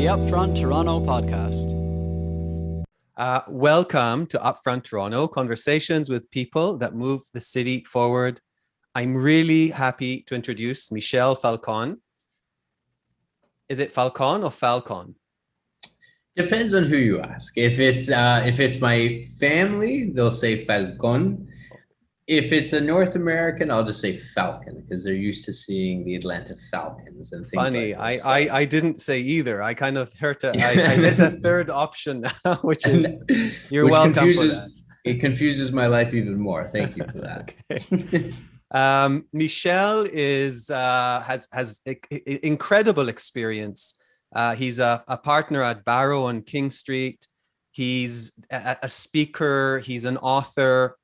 the Upfront Toronto podcast. Welcome to Upfront Toronto, conversations with people that move the city forward. I'm really happy to introduce Michel Falcon. Is it Falcon or Falcon? Depends on who you ask. If it's my family, they'll say Falcon. If it's a North American, I'll just say Falcon because they're used to seeing the Atlanta Falcons and things Funny, like this. I didn't say either. I kind of heard I hit a third option now, which is you're welcome for that. It confuses my life even more. Thank you for that. Okay. Michel has incredible experience. He's a partner at Baro on King Street. He's a speaker. He's an author.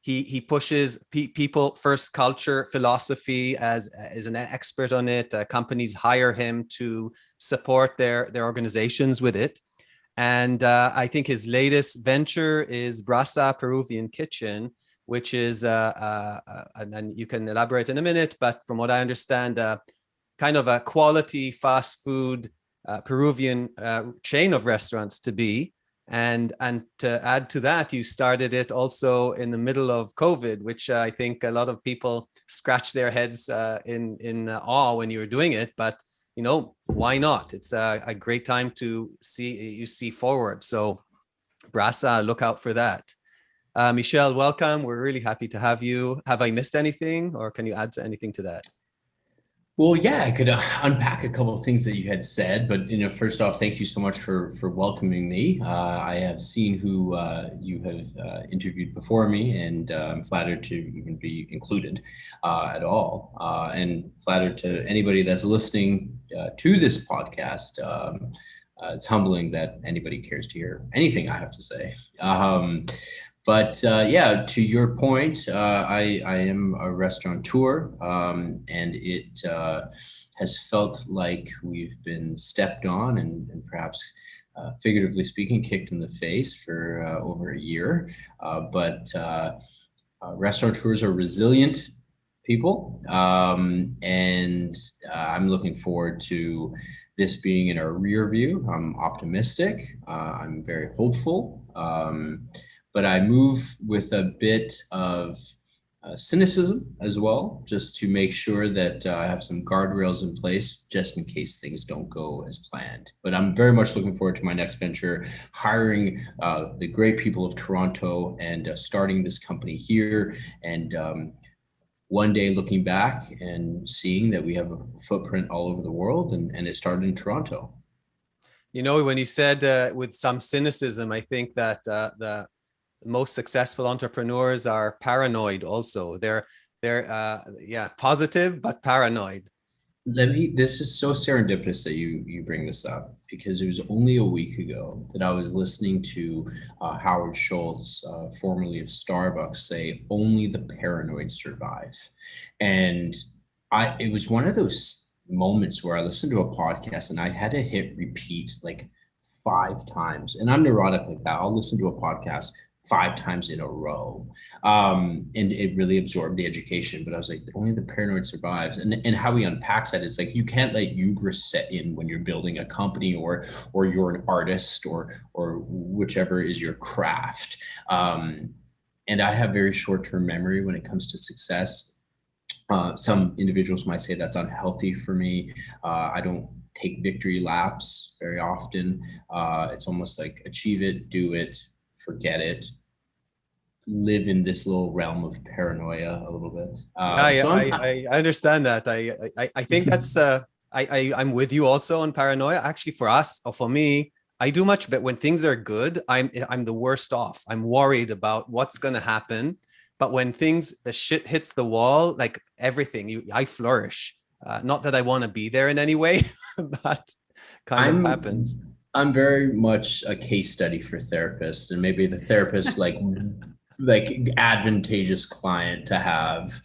He pushes people first culture philosophy as an expert on it. Companies hire him to support their organizations with it. And I think his latest venture is Brasa Peruvian Kitchen, which is, and you can elaborate in a minute, but from what I understand, kind of a quality fast food Peruvian chain of restaurants to be. And to add to that, you started it also in the middle of COVID, which I think a lot of people scratch their heads in awe when you were doing it. But you know, why not? It's a great time to see forward. So, Brasa, look out for that. Michel, welcome. We're really happy to have you. Have I missed anything, or can you add anything to that? Well, yeah, I could unpack a couple of things that you had said, but first off, thank you so much for welcoming me. I have seen who you have interviewed before me, and I'm flattered to even be included at all, and flattered to anybody that's listening to this podcast. It's humbling that anybody cares to hear anything I have to say. But yeah, to your point, I am a restaurateur, and it has felt like we've been stepped on and perhaps figuratively speaking, kicked in the face for over a year. But restaurateurs are resilient people, and I'm looking forward to this being in our rear view. I'm optimistic. I'm very hopeful. But I move with a bit of cynicism as well, just to make sure that I have some guardrails in place just in case things don't go as planned. But I'm very much looking forward to my next venture, hiring the great people of Toronto and starting this company here. And one day looking back and seeing that we have a footprint all over the world, and it started in Toronto. You know, when you said with some cynicism, I think that the most successful entrepreneurs are paranoid also. They're positive but paranoid. This is so serendipitous that you bring this up, because it was only a week ago that I was listening to Howard Schultz, formerly of Starbucks, say only the paranoid survive. And it was one of those moments where I listened to a podcast and I had to hit repeat like 5 times. And I'm neurotic like that. I'll listen to a podcast 5 times in a row. And it really absorbed the education. But I was like, only the paranoid survives. And how he unpacks that is like, you can't let hubris set in when you're building a company or you're an artist or whichever is your craft. And I have very short-term memory when it comes to success. Some individuals might say that's unhealthy for me. I don't take victory laps very often. It's almost like achieve it, do it, forget it, live in this little realm of paranoia a little bit. I understand that. I think that's I'm with you also on paranoia. Actually, for us or for me, I do much better when things are good. I'm the worst off. I'm worried about what's going to happen. But when the shit hits the wall, like everything, I flourish. Not that I want to be there in any way, but kind of happens. I'm very much a case study for therapists, and maybe the therapist like advantageous client to have,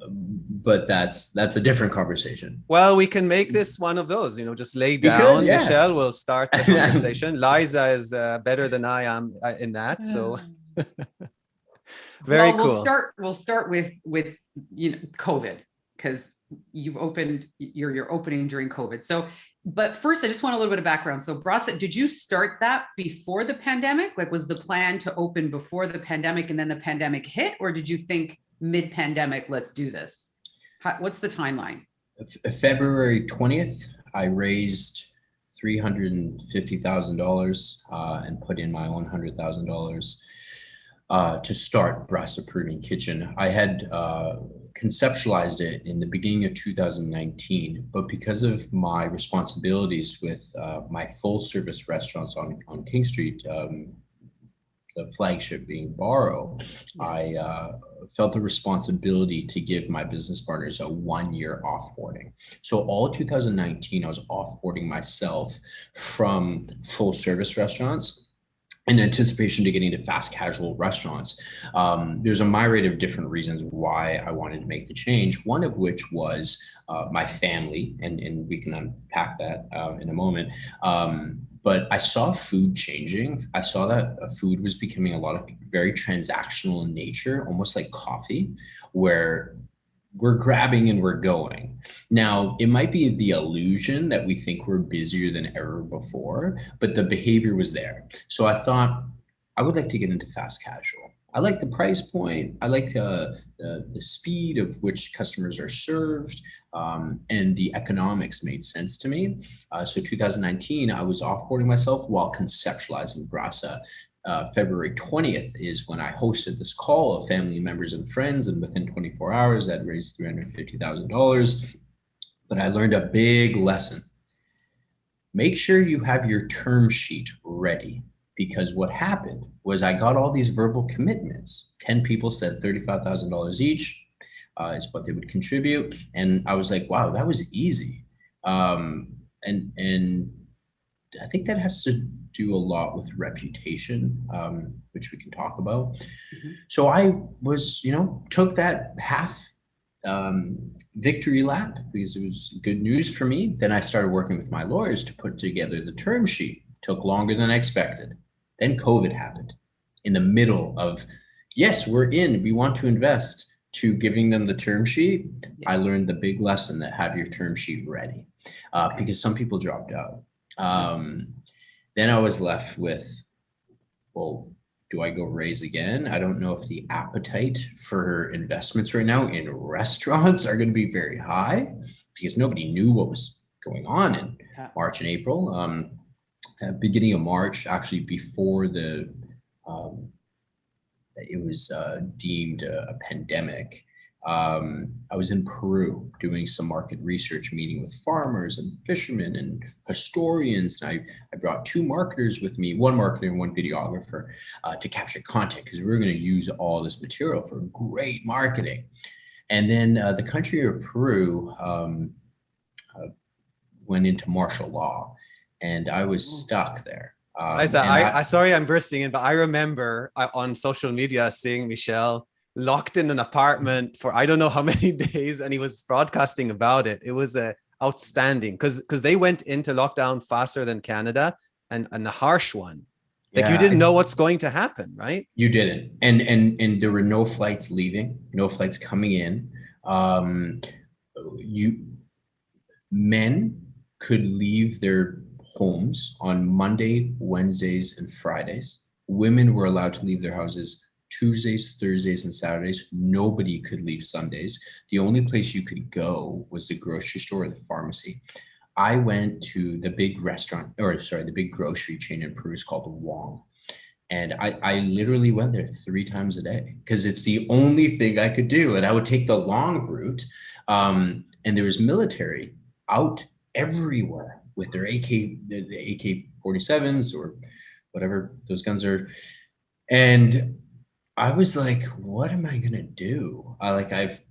but that's a different conversation. Well, we can make this one of those, just lay down. Yeah. Michel will start the conversation. Liza is better than I am in that, so very cool. We'll start with COVID, because you're opening during COVID. So, but first I just want a little bit of background. So Brasa, did you start that before the pandemic? Like, was the plan to open before the pandemic and then the pandemic hit? Or did you think mid-pandemic, let's do this? What's the timeline? February 20th, I raised $350,000 and put in my own $100,000 to start Brasa Peruvian Kitchen. I had conceptualized it in the beginning of 2019, but because of my responsibilities with my full service restaurants on King Street, the flagship being Baro, I felt the responsibility to give my business partners a 1-year offboarding. So all 2019, I was offboarding myself from full service restaurants in anticipation to getting to fast casual restaurants. There's a myriad of different reasons why I wanted to make the change, one of which was my family, and we can unpack that in a moment. But I saw food changing. I saw that food was becoming a lot of very transactional in nature, almost like coffee, where we're grabbing and we're going. Now, it might be the illusion that we think we're busier than ever before, but the behavior was there. So I thought I would like to get into fast casual. I like the price point. I like the speed of which customers are served, and the economics made sense to me. So 2019, I was offboarding myself while conceptualizing Brasa. February 20th is when I hosted this call of family members and friends, and within 24 hours, I'd raised $350,000. But I learned a big lesson. Make sure you have your term sheet ready, because what happened was I got all these verbal commitments. 10 people said $35,000 each is what they would contribute. And I was like, wow, that was easy. And I think that has to do a lot with reputation, which we can talk about. Mm-hmm. So I was, took that half victory lap because it was good news for me. Then I started working with my lawyers to put together the term sheet. Took longer than I expected. Then COVID happened in the middle of, yes, we're in, we want to invest, to giving them the term sheet. I learned the big lesson that have your term sheet ready, because some people dropped out. Then I was left with, well, do I go raise again? I don't know if the appetite for investments right now in restaurants are going to be very high, because nobody knew what was going on in March and April. Beginning of March, actually before it was deemed a pandemic, I was in Peru doing some market research, meeting with farmers and fishermen and historians. And I brought 2 marketers with me, 1 marketer and 1 videographer, to capture content, because we were going to use all this material for great marketing. And then the country of Peru went into martial law, and I was stuck there. Sorry, I'm bursting in, but I remember on social media seeing Michel locked in an apartment for I don't know how many days, and he was broadcasting about it. It was outstanding because they went into lockdown faster than Canada, and a harsh one. Like, you didn't know what's going to happen, right? You didn't, and there were no flights leaving, no flights coming in. Men could leave their homes on Monday, Wednesdays, and Fridays. Women were allowed to leave their houses Tuesdays, Thursdays, and Saturdays. Nobody could leave Sundays. The only place you could go was the grocery store or the pharmacy. I went to the big the big grocery chain in Peru. It's called Wong. And I literally went there 3 times a day because it's the only thing I could do. And I would take the long route. And there was military out everywhere with their the AK-47s or whatever those guns are. And I was like, what am I going to do? I've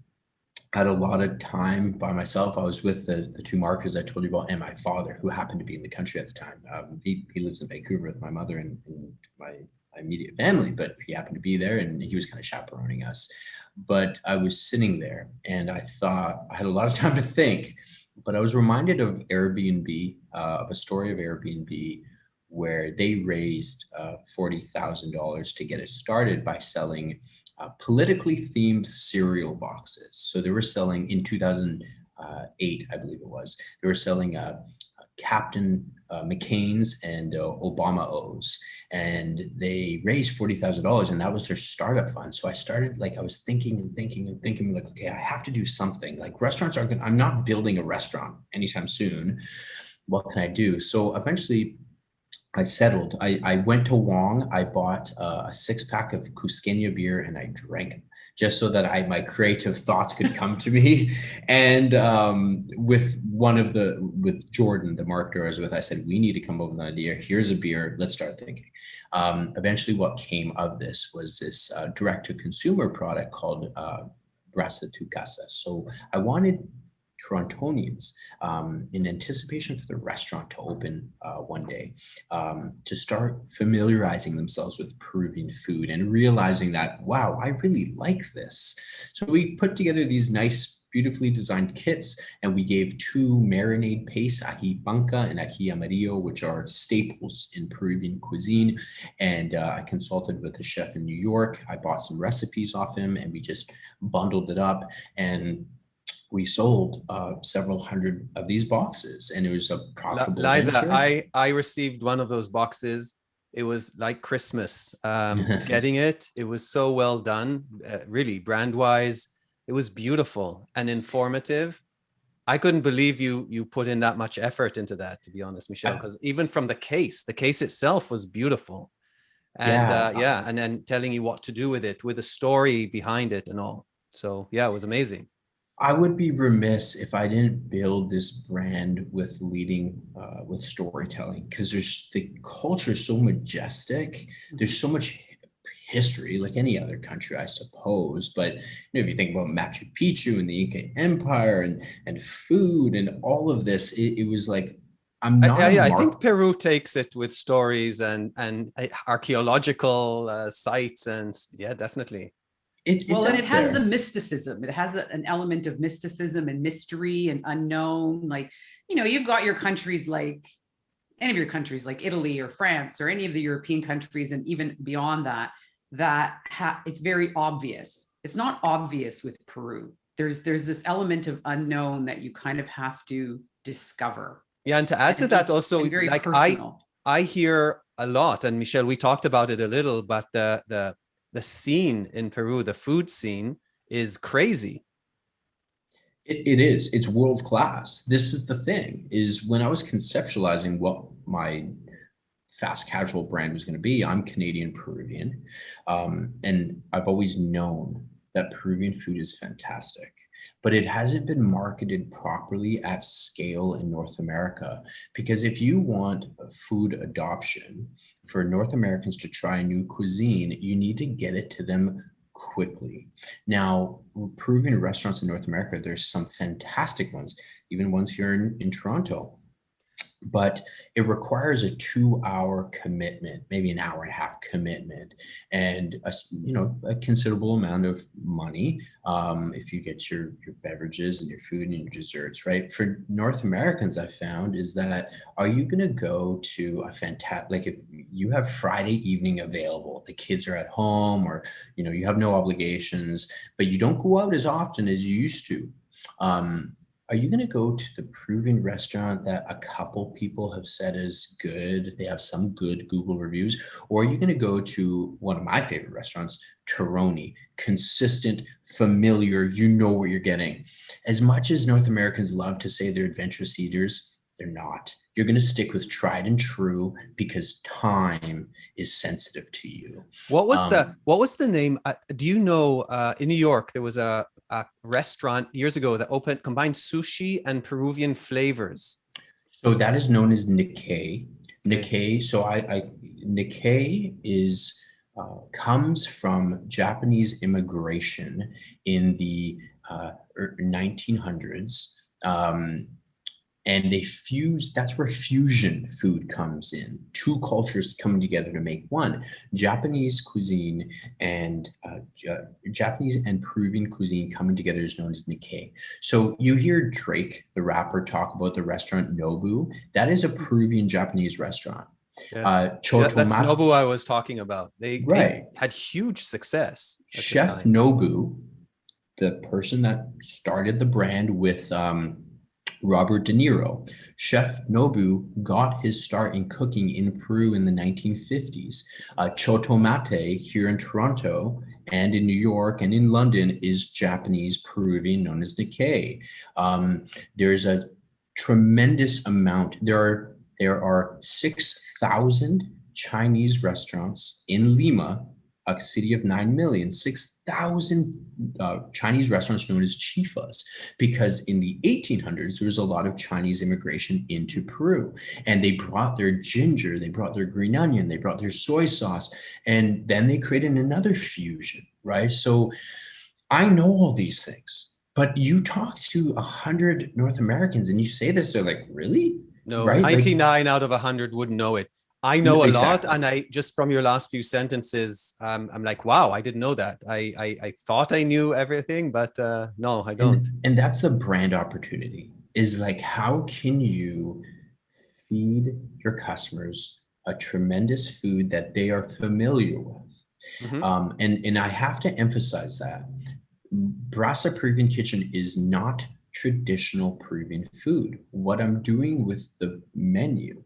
had a lot of time by myself. I was with the 2 marketers I told you about, and my father, who happened to be in the country at the time. He lives in Vancouver with my mother and my immediate family, but he happened to be there, and he was kind of chaperoning us. But I was sitting there, and I thought, I had a lot of time to think, but I was reminded of Airbnb, of a story of Airbnb, where they raised $40,000 to get it started by selling politically themed cereal boxes. So they were selling in 2000, 2008, I believe it was. They were selling Captain McCain's and Obama O's, and they raised $40,000, and that was their startup fund. So I started, like, I was thinking, like, okay, I have to do something. Like, restaurants aren't I'm not building a restaurant anytime soon. What can I do? So eventually I settled. I went to Wong. I bought a 6-pack of Cusqueña beer, and I drank them just so that my creative thoughts could come to me. And with Jordan, the marketer I was with, I said, we need to come up with an idea. Here's a beer. Let's start thinking. Eventually, what came of this was this direct-to-consumer product called Brasa tu Casa. So I wanted Torontonians, in anticipation for the restaurant to open one day, to start familiarizing themselves with Peruvian food and realizing that, wow, I really like this. So we put together these nice, beautifully designed kits, and we gave 2 marinade pastes, ají panca and ají amarillo, which are staples in Peruvian cuisine. And I consulted with a chef in New York. I bought some recipes off him, and we just bundled it up, and we sold several hundred of these boxes, and it was a profitable Liza, venture. I received one of those boxes. It was like Christmas. Getting it, it was so well done, really brand wise. It was beautiful and informative. I couldn't believe you put in that much effort into that, to be honest, Michel, because even from the case itself was beautiful. And Yeah. and then telling you what to do with it, with a story behind it and all. So yeah, it was amazing. I would be remiss if I didn't build this brand with leading with storytelling, because the culture is so majestic. There's so much history, like any other country, I suppose. But if you think about Machu Picchu and the Inca Empire and food and all of this, it was like, I'm not. I think Peru takes it with stories and archaeological sites, and yeah, definitely. It's and it has there. the mysticism. It has an element of mysticism and mystery and unknown. Like, you've got your countries, like any of your countries, like Italy or France or any of the European countries, and even beyond that, it's very obvious. It's not obvious with Peru. There's this element of unknown that you kind of have to discover. Yeah, and to add to that also, very like personal. I hear a lot, and Michel, we talked about it a little, but the scene in Peru, the food scene, is crazy. It is. It's world class. This is the thing, is when I was conceptualizing what my fast casual brand was going to be, I'm Canadian Peruvian. And I've always known that Peruvian food is fantastic, but it hasn't been marketed properly at scale in North America. Because if you want food adoption for North Americans to try a new cuisine, you need to get it to them quickly. Now, Peruvian restaurants in North America, there's some fantastic ones, even ones here in Toronto. But it requires a 2-hour commitment, maybe an hour and a half commitment, and a considerable amount of money if you get your beverages and your food and your desserts, right? For North Americans, I found is that, are you going to go to a fantastic, like if you have Friday evening available, the kids are at home, or you have no obligations, but you don't go out as often as you used to. Are you going to go to the Peruvian restaurant that a couple people have said is good? They have some good Google reviews. Or are you going to go to one of my favorite restaurants, Teroni, consistent, familiar, you know what you're getting? As much as North Americans love to say they're adventurous eaters, they're not. You're going to stick with tried and true because time is sensitive to you. What was the name? Do you know, in New York, there was a restaurant years ago that combined sushi and Peruvian flavors? So that is known as Nikkei. Nikkei. So Nikkei is comes from Japanese immigration in the 1900s. And they fuse, that's where fusion food comes in. 2 cultures coming together to make one. Japanese cuisine and Japanese and Peruvian cuisine coming together is known as Nikkei. So you hear Drake, the rapper, talk about the restaurant Nobu. That is a Peruvian Japanese restaurant. Yes. That's Nobu I was talking about. They had huge success. Chef Nobu the person that started the brand with Robert De Niro. Chef Nobu got his start in cooking in Peru in the 1950s. Chotomate here in Toronto and in New York and in London is Japanese Peruvian known as Nikkei. There's a tremendous amount. There are 6,000 Chinese restaurants in Lima, a city of 9 million, 6,000 Chinese restaurants known as chifas, because in the 1800s, there was a lot of Chinese immigration into Peru, and they brought their ginger, they brought their green onion, they brought their soy sauce, and then they created another fusion, right? So I know all these things, but you talk to 100 North Americans and you say this, they're like, really? No, Right? 99 out of 100 wouldn't know it. I know a Exactly. lot, and I just from your last few sentences, I'm like, wow, I didn't know that. I thought I knew everything, but no, I don't. And that's the brand opportunity, is like, how can you feed your customers a tremendous food that they are familiar with? Mhm. And I have to emphasize that Brasa Peruvian Kitchen is not traditional Peruvian food. What I'm doing with the menu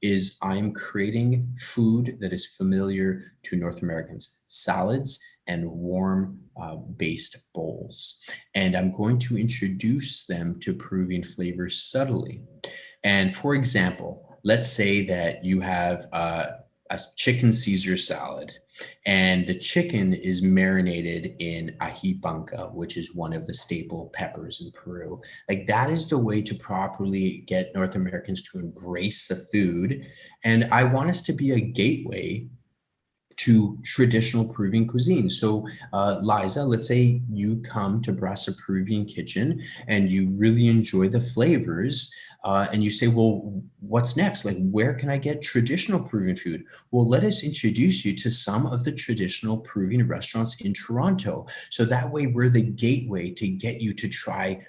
is I'm creating food that is familiar to North Americans, salads and warm based bowls. And I'm going to introduce them to Peruvian flavors subtly. And for example, let's say that you have a chicken Caesar salad, and the chicken is marinated in ají panca, which is one of the staple peppers in Peru. Like, that is the way to properly get North Americans to embrace the food. And I want us to be a gateway to traditional Peruvian cuisine. So, Liza, let's say you come to Brasa Peruvian Kitchen and you really enjoy the flavors, and you say, well, what's next? Like, where can I get traditional Peruvian food? Well, let us introduce you to some of the traditional Peruvian restaurants in Toronto. So that way we're the gateway to get you to try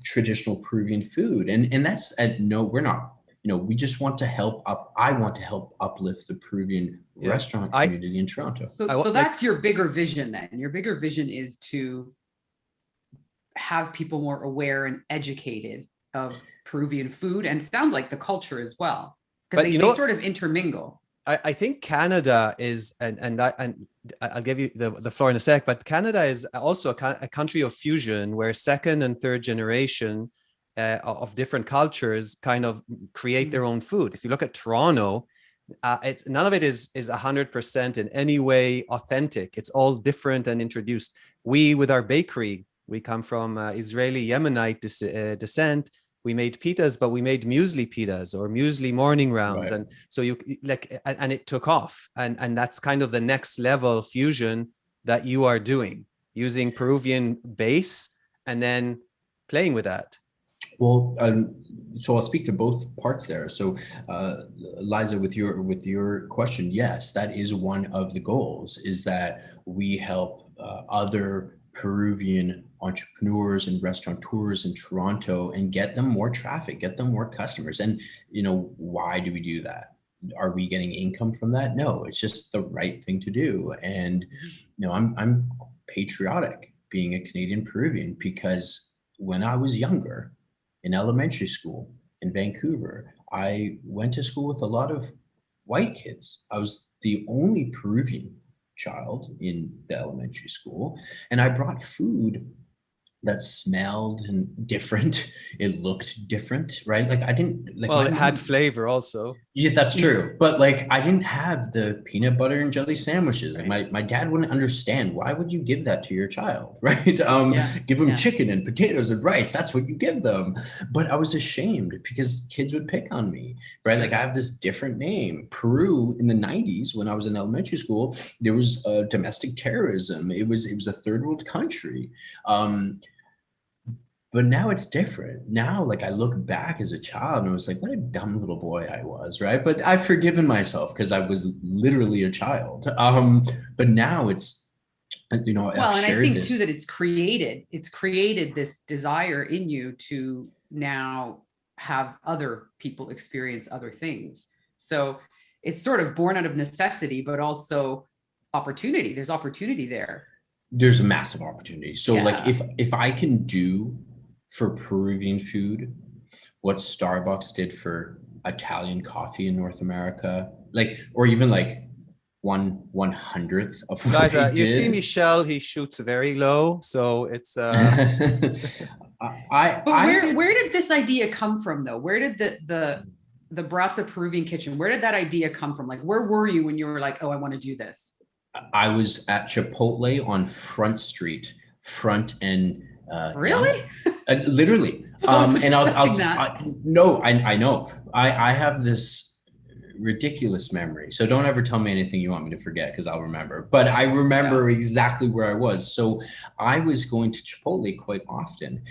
traditional Peruvian food. And that's, no, we're not, we just want to help up. I want to help uplift the Peruvian Yeah. restaurant I- community in Toronto. So that's your bigger vision then. Your bigger vision is to have people more aware and educated of Peruvian food, and it sounds like the culture as well, because But they sort of intermingle. I think Canada is, and I'll give you the floor in a sec, but Canada is also a country of fusion, where second and third generation of different cultures kind of create their own food. If you look at Toronto, it's none of it is 100% in any way authentic. It's all different and introduced. We, with our bakery, we come from Israeli Yemenite descent. We made pitas, but we made muesli pitas or muesli morning rounds. Right. And so you like, and it took off. And that's kind of the next level fusion that you are doing, using Peruvian base and then playing with that. Well, so I'll speak to both parts there. So, Liza, with your question, yes, that is one of the goals, is that we help other Peruvian entrepreneurs and restaurateurs in Toronto and get them more traffic, get them more customers. And, why do we do that? Are we getting income from that? No, it's just the right thing to do. And, I'm patriotic being a Canadian Peruvian, because when I was younger, in elementary school in Vancouver, I went to school with a lot of white kids. I was the only Peruvian child in the elementary school, and I brought food that smelled and different. It looked different, right? Like, I didn't like. Well, it had flavor also. Yeah, that's true. But like, I didn't have the peanut butter and jelly sandwiches. Right. Like, my dad wouldn't understand. Why would you give that to your child, right? Give them chicken and potatoes and rice. That's what you give them. But I was ashamed because kids would pick on me, right? Like, I have this different name. Peru in the 90s, when I was in elementary school, there was domestic terrorism. It was a third world country. But now it's different. Now, like, I look back as a child and I was like, what a dumb little boy I was, right? But I've forgiven myself because I was literally a child. But now it's, Well, and I think too that it's created this desire in you to now have other people experience other things. So it's sort of born out of necessity, but also opportunity. There's opportunity there. there's a massive opportunity. So like Yeah. if I can do for Peruvian food what Starbucks did for Italian coffee in North America, like, or even like 1/100th of what Guys, they you see did. Michel, he shoots very low, so it's But I get where did this idea come from though? Where did the Brasa Peruvian Kitchen, where did that idea come from? Like, where were you when you were like, oh, I want to do this? I was at Chipotle on Front Street, front and yeah, Really? literally. I wasn't And expecting that. no, I know. I have this ridiculous memory. So don't ever tell me anything you want me to forget because I'll remember. But I remember exactly where I was. So I was going to Chipotle quite often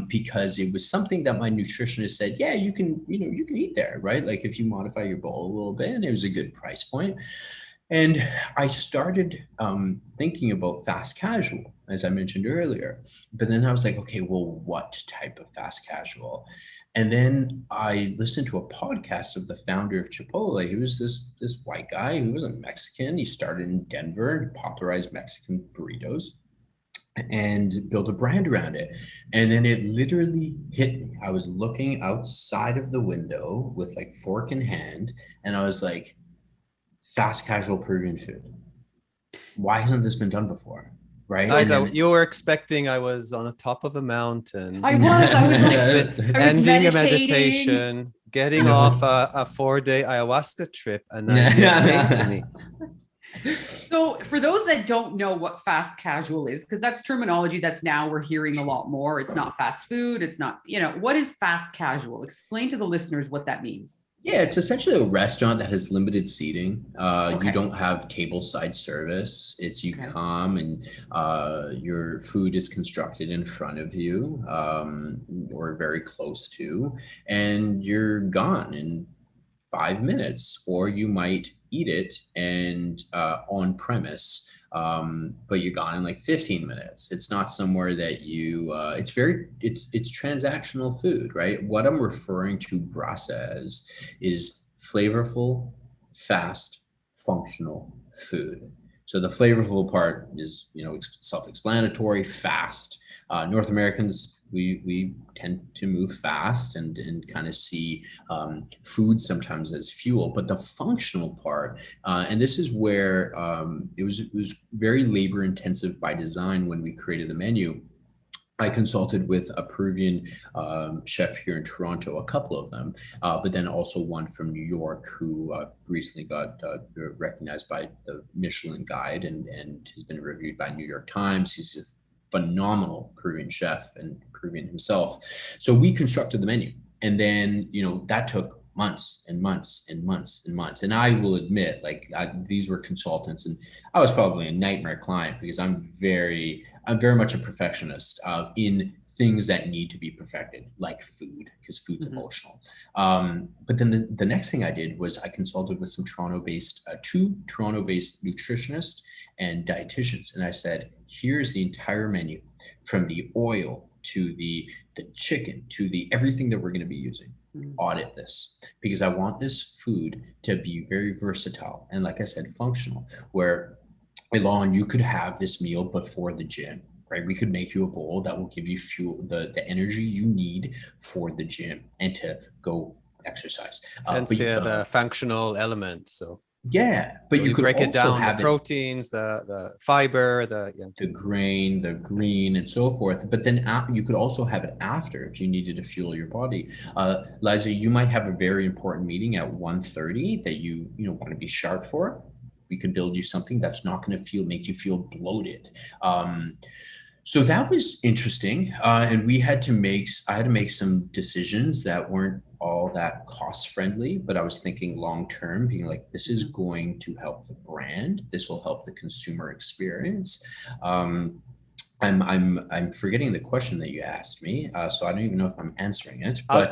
because it was something that my nutritionist said, yeah, you can eat there, right? Like if you modify your bowl a little bit, and it was a good price point. And I started thinking about fast casual, as I mentioned earlier. But then I was like, okay, well, what type of fast casual? And then I listened to a podcast of the founder of Chipotle. He was this white guy who wasn't Mexican. He started in Denver and popularized Mexican burritos and built a brand around it. And then it literally hit me. I was looking outside of the window with like fork in hand, and I was like, fast casual Peruvian food. Why hasn't this been done before? Right. guys, And then, you were expecting I was on the top of a mountain, I was like, I was ending a meditating. meditation, getting off a 4-day ayahuasca trip, and the idea came to me. So for those that don't know what fast casual is, because that's terminology that's now we're hearing a lot more. It's not fast food. It's not, what is fast casual? Explain to the listeners what that means. yeah, it's essentially a restaurant that has limited seating. Okay. You don't have table side service. It's you Okay. come and your food is constructed in front of you or very close to, and you're gone in 5 minutes, or you might eat it and on premise, but you're gone in like 15 minutes. It's not somewhere that you. It's transactional food, right? What I'm referring to Brasa as is flavorful, fast, functional food. So the flavorful part is, it's self-explanatory, fast. North Americans, we tend to move fast and kind of see food sometimes as fuel, but the functional part, and this is where it was very labor intensive by design when we created the menu. I consulted with a Peruvian chef here in Toronto, a couple of them, but then also one from New York who recently got recognized by the Michelin Guide and has been reviewed by New York Times. He's a phenomenal Peruvian chef and Peruvian himself. So we constructed the menu, and then that took months and months and months and months. And I will admit, these were consultants, and I was probably a nightmare client because I'm very much a perfectionist in things that need to be perfected, like food, because food's emotional. But then the next thing I did was I consulted with some two Toronto-based nutritionists and dietitians, and I said, here's the entire menu, from the oil to the chicken to the everything that we're going to be using. Audit this, because I want this food to be very versatile and, like I said, functional, where Elon, you could have this meal before the gym, right? We could make you a bowl that will give you fuel, the energy you need for the gym and to go exercise. Hence, the functional element. So yeah, but so you could break it also down: have the proteins, the fiber, the grain, the green, and so forth. But then you could also have it after if you needed to fuel your body. Liza, you might have a very important meeting at 1:30 that you want to be sharp for. We could build you something that's not going to make you feel bloated. So that was interesting, and I had to make some decisions that weren't all that cost friendly, but I was thinking long term, being like, this is going to help the brand. This will help the consumer experience. I'm forgetting the question that you asked me, so I don't even know if I'm answering it. But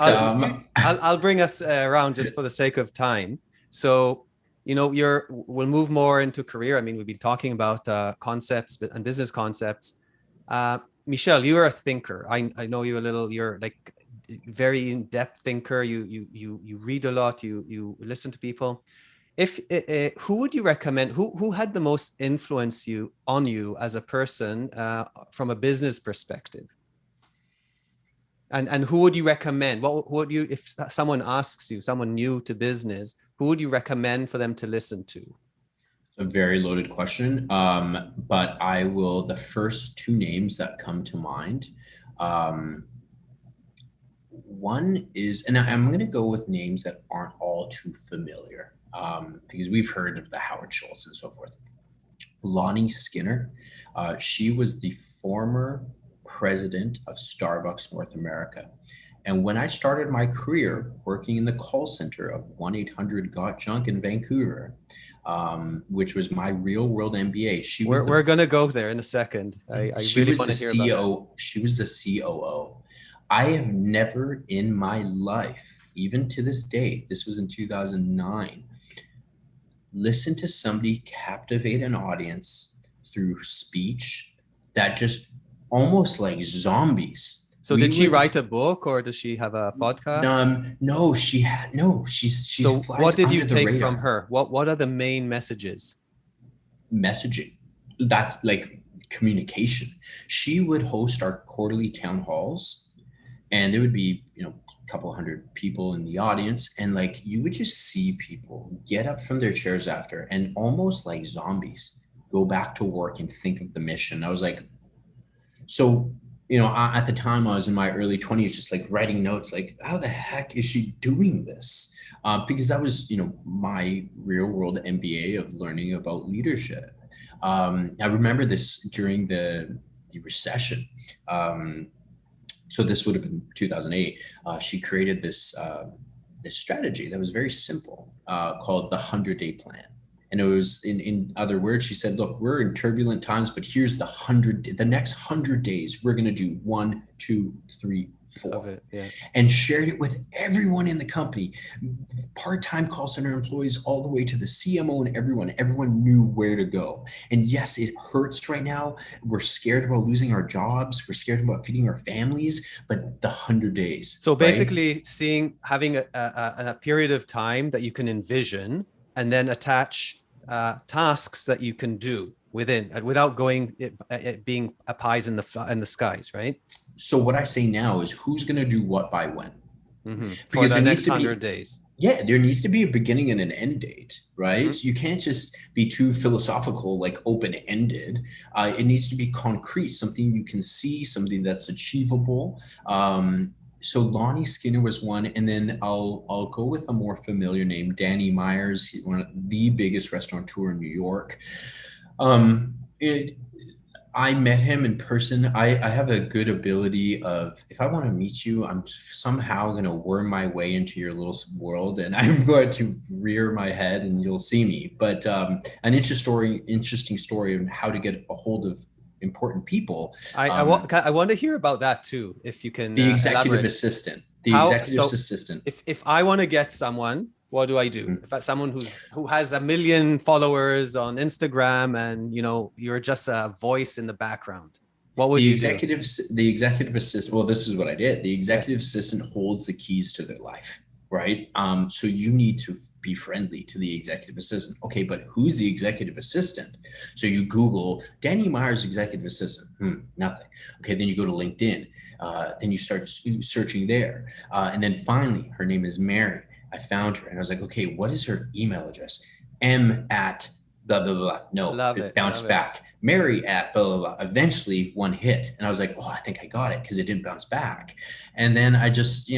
I'll bring us around just for the sake of time. So we'll move more into career. I mean, we've been talking about concepts and business concepts. Michel, you're a thinker. I know you a little. You're like very in-depth thinker. You read a lot. You listen to people. Who would you recommend? Who had the most influence on you as a person from a business perspective? And who would you recommend? What would you, if someone asks you, someone new to business, who would you recommend for them to listen to? A very loaded question, but I will. The first two names that come to mind. One is, and I'm going to go with names that aren't all too familiar, because we've heard of the Howard Schultz and so forth. Lonnie Skinner, she was the former president of Starbucks North America. And when I started my career working in the call center of 1-800-GOT-JUNK in Vancouver, which was my real world MBA. We're going to go there in a second. I really want to hear about that. She was the COO. I have never in my life, even to this day, this was in 2009, listened to somebody captivate an audience through speech that just almost like zombies. So did she write a book or does she have a podcast? No, she's so what did you take from her? What are the main messages? Messaging. That's like communication. She would host our quarterly town halls, and there would be, a couple hundred people in the audience, and like you would just see people get up from their chairs after and almost like zombies go back to work and think of the mission. I was like, so at the time I was in my early 20s, just like writing notes, like, how the heck is she doing this? Because that was, my real world MBA of learning about leadership. I remember this during the recession. So this would have been 2008. She created this strategy that was very simple, called the 100-day plan. And it was, in other words, she said, look, we're in turbulent times, but here's the next 100 days, we're going to do 1, 2, 3, 4. Yeah. And shared it with everyone in the company, part-time call center employees, all the way to the CMO and everyone knew where to go. And yes, it hurts right now. We're scared about losing our jobs. We're scared about feeding our families, but the 100 days. So basically having a period of time that you can envision and then attach tasks that you can do without going it being a pies in the skies, right? So what I say now is who's going to do what by when? Mm-hmm. For the next 100 days. Yeah, there needs to be a beginning and an end date, right? Mm-hmm. You can't just be too philosophical, like open-ended. It needs to be concrete, something you can see, something that's achievable. So Lonnie Skinner was one, and then I'll go with a more familiar name, Danny Myers. He's one of the biggest restaurateur in New York. I met him in person. I have a good ability of, if I want to meet you, I'm somehow going to worm my way into your little world, and I'm going to rear my head and you'll see me. But an interesting story on how to get a hold of important people. I want to hear about that too, if you can. The executive assistant. If I want to get someone, what do I do? Mm-hmm. If that's someone who has 1 million followers on Instagram and you're just a voice in the background, what would you do? The executive assistant. Well, this is what I did. The executive assistant holds the keys to their life, right? So you need to be friendly to the executive assistant. Okay, but who's the executive assistant? So you Google Danny Myers executive assistant. Nothing. Okay, then you go to LinkedIn. Then you start searching there, and then finally, her name is Mary. I found her and I was like, okay, what is her email address? M@ blah, blah, blah. No, it bounced back. Mary @ blah, blah, blah. Eventually one hit. And I was like, oh, I think I got it because it didn't bounce back. And then I just,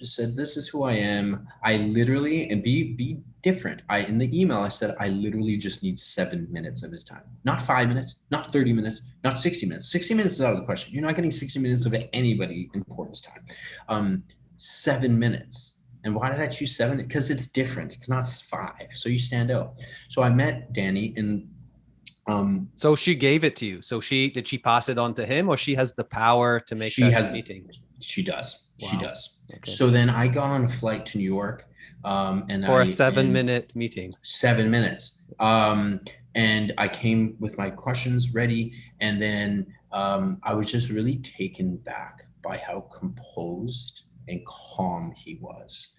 said, this is who I am. I literally, and be different. In the email, I said, I literally just need 7 minutes of his time. Not 5 minutes, not 30 minutes, not 60 minutes. 60 minutes is out of the question. You're not getting 60 minutes of anybody importance time. 7 minutes. And why did I choose 7? Because it's different. It's not 5. So you stand out. So I met Danny and so she gave it to you. So did she pass it on to him, or she has the power to make that meeting? She does. Wow. She does. Okay. So then I got on a flight to New York. And for a 7-minute meeting. 7 minutes. And I came with my questions ready. And then I was just really taken back by how composed and calm he was.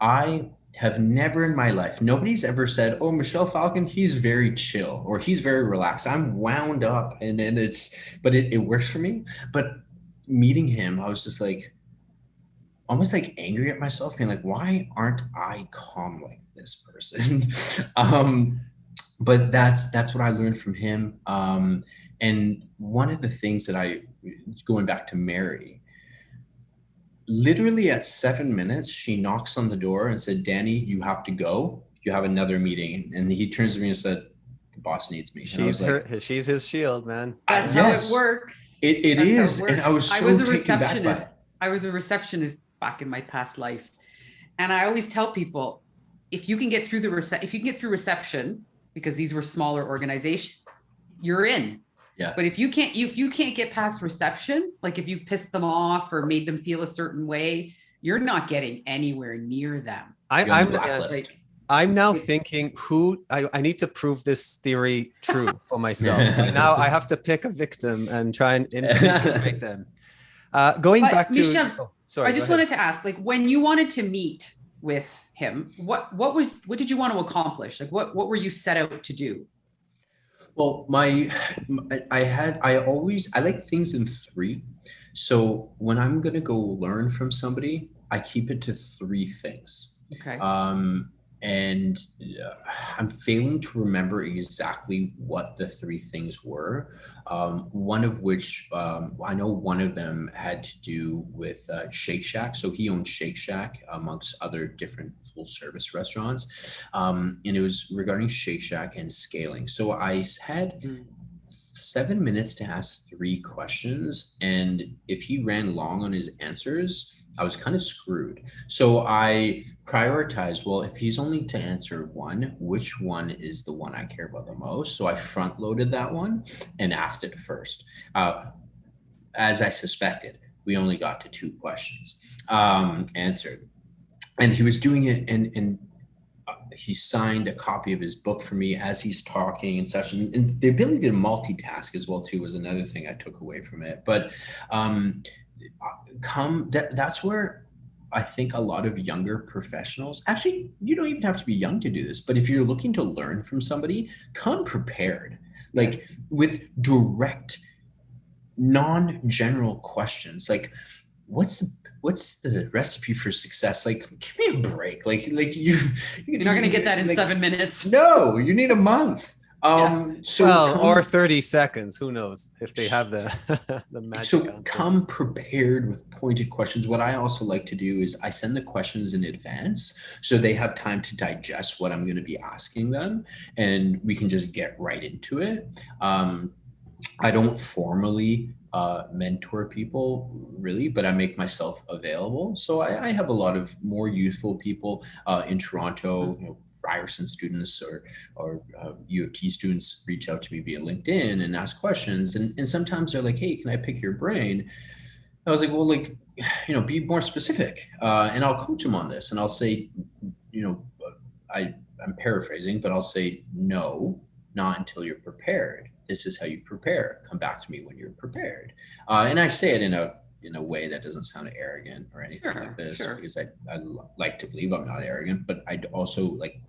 I have never in my life, nobody's ever said, oh, Michel Falcon, he's very chill or he's very relaxed. I'm wound up and it works for me. But meeting him, I was just like, almost like angry at myself, being like, why aren't I calm like this person? But that's what I learned from him. And one of the things that going back to Mary, literally at 7 minutes, she knocks on the door and said, Danny, you have to go. You have another meeting. And he turns to me and said, the boss needs me. She's his shield, man. That's how it works. It is. And I was so taken back by it. I was a receptionist back in my past life. And I always tell people, if you can get through reception, because these were smaller organizations, you're in. Yeah. But if you can't get past reception, like if you've pissed them off or made them feel a certain way, you're not getting anywhere near them. I'm now thinking I need to prove this theory true for myself. Now I have to pick a victim and try and infiltrate them. Back to Michel, I just wanted to ask, like, when you wanted to meet with him, what did you want to accomplish? Like, what were you set out to do? Well, I like things in three. So when I'm going to go learn from somebody, I keep it to three things. Okay. And I'm failing to remember exactly what the three things were. One of which, I know one of them had to do with Shake Shack. So he owned Shake Shack amongst other different full service restaurants. And it was regarding Shake Shack and scaling. So I had 7 minutes to ask three questions. And if he ran long on his answers, I was kind of screwed. So I prioritized, well, if he's only to answer one, which one is the one I care about the most? So I front loaded that one and asked it first. As I suspected, we only got to 2 questions answered. And he was doing it and he signed a copy of his book for me as he's talking and such. And the ability to multitask as well too was another thing I took away from it. But that's where I think a lot of younger professionals, actually, you don't even have to be young to do this, but if you're looking to learn from somebody, come prepared, like with direct, non-general questions, like what's the recipe for success? Like, give me a break. Like you're not going to get that in 7 minutes. No, you need a month. Or 30 seconds, who knows if they have the magic answer. Come prepared with pointed questions. What I also like to do is I send the questions in advance so they have time to digest what I'm going to be asking them, and we can just get right into it. I don't formally mentor people really, but I make myself available. So I have a lot of more youthful people in Toronto, Ryerson students or U of T students reach out to me via LinkedIn and ask questions. And sometimes they're like, hey, can I pick your brain? I was like, well, like, be more specific. And I'll coach them on this. And I'll say, I'm paraphrasing, but I'll say, no, not until you're prepared. This is how you prepare. Come back to me when you're prepared. And I say it in a way that doesn't sound arrogant or anything like this, because I like to believe I'm not arrogant, but I'd also like,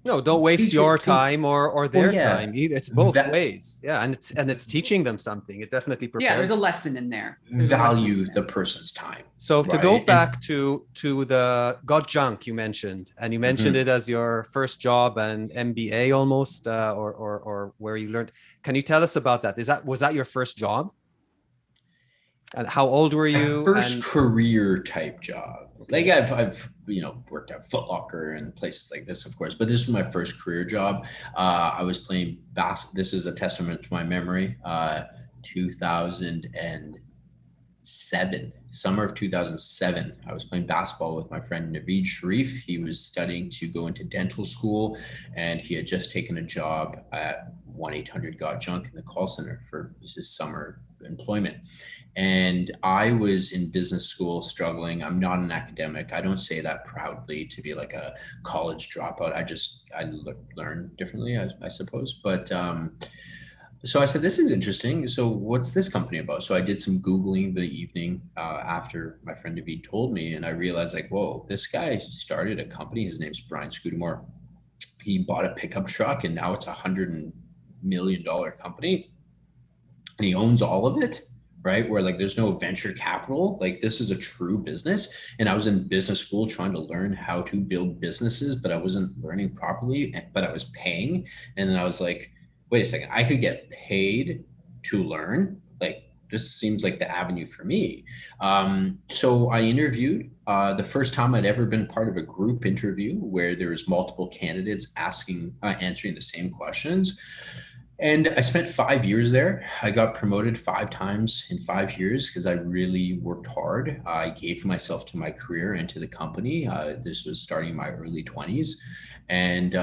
no, don't waste your time or their time either. It's both ways. Yeah. And it's teaching them something. It definitely prepares. Yeah, there's a lesson in there. Value the person's time. So to go back to the got junk you mentioned, and you mentioned it as your first job and MBA almost, or where you learned. Can you tell us about that? Was that your first job? And how old were you? First career type job. Like I've worked at Foot Locker and places like this, of course, but this was my first career job. I was playing basketball. This is a testament to my memory. 2007, summer of 2007, I was playing basketball with my friend Naveed Sharif. He was studying to go into dental school, and he had just taken a job at 1-800-GOT-JUNK in the call center for his summer employment. And I was in business school struggling. I'm not an academic. I don't say that proudly to be like a college dropout. I learn differently, I suppose. But So I said, this is interesting. So what's this company about? So I did some Googling the evening after my friend David told me, and I realized like, whoa, this guy started a company. His name's Brian Scudamore. He bought a pickup truck and now it's $100 million company and he owns all of it, right? Where like there's no venture capital, like this is a true business. And I was in business school trying to learn how to build businesses, but I wasn't learning properly, but I was paying. And then I was like, wait a second, I could get paid to learn. Like this seems like the avenue for me. So I interviewed the first time I'd ever been part of a group interview where there was multiple candidates answering the same questions. And I spent 5 years there. I got promoted 5 times in 5 years because I really worked hard. I gave myself to my career and to the company. This was starting in my early 20s. And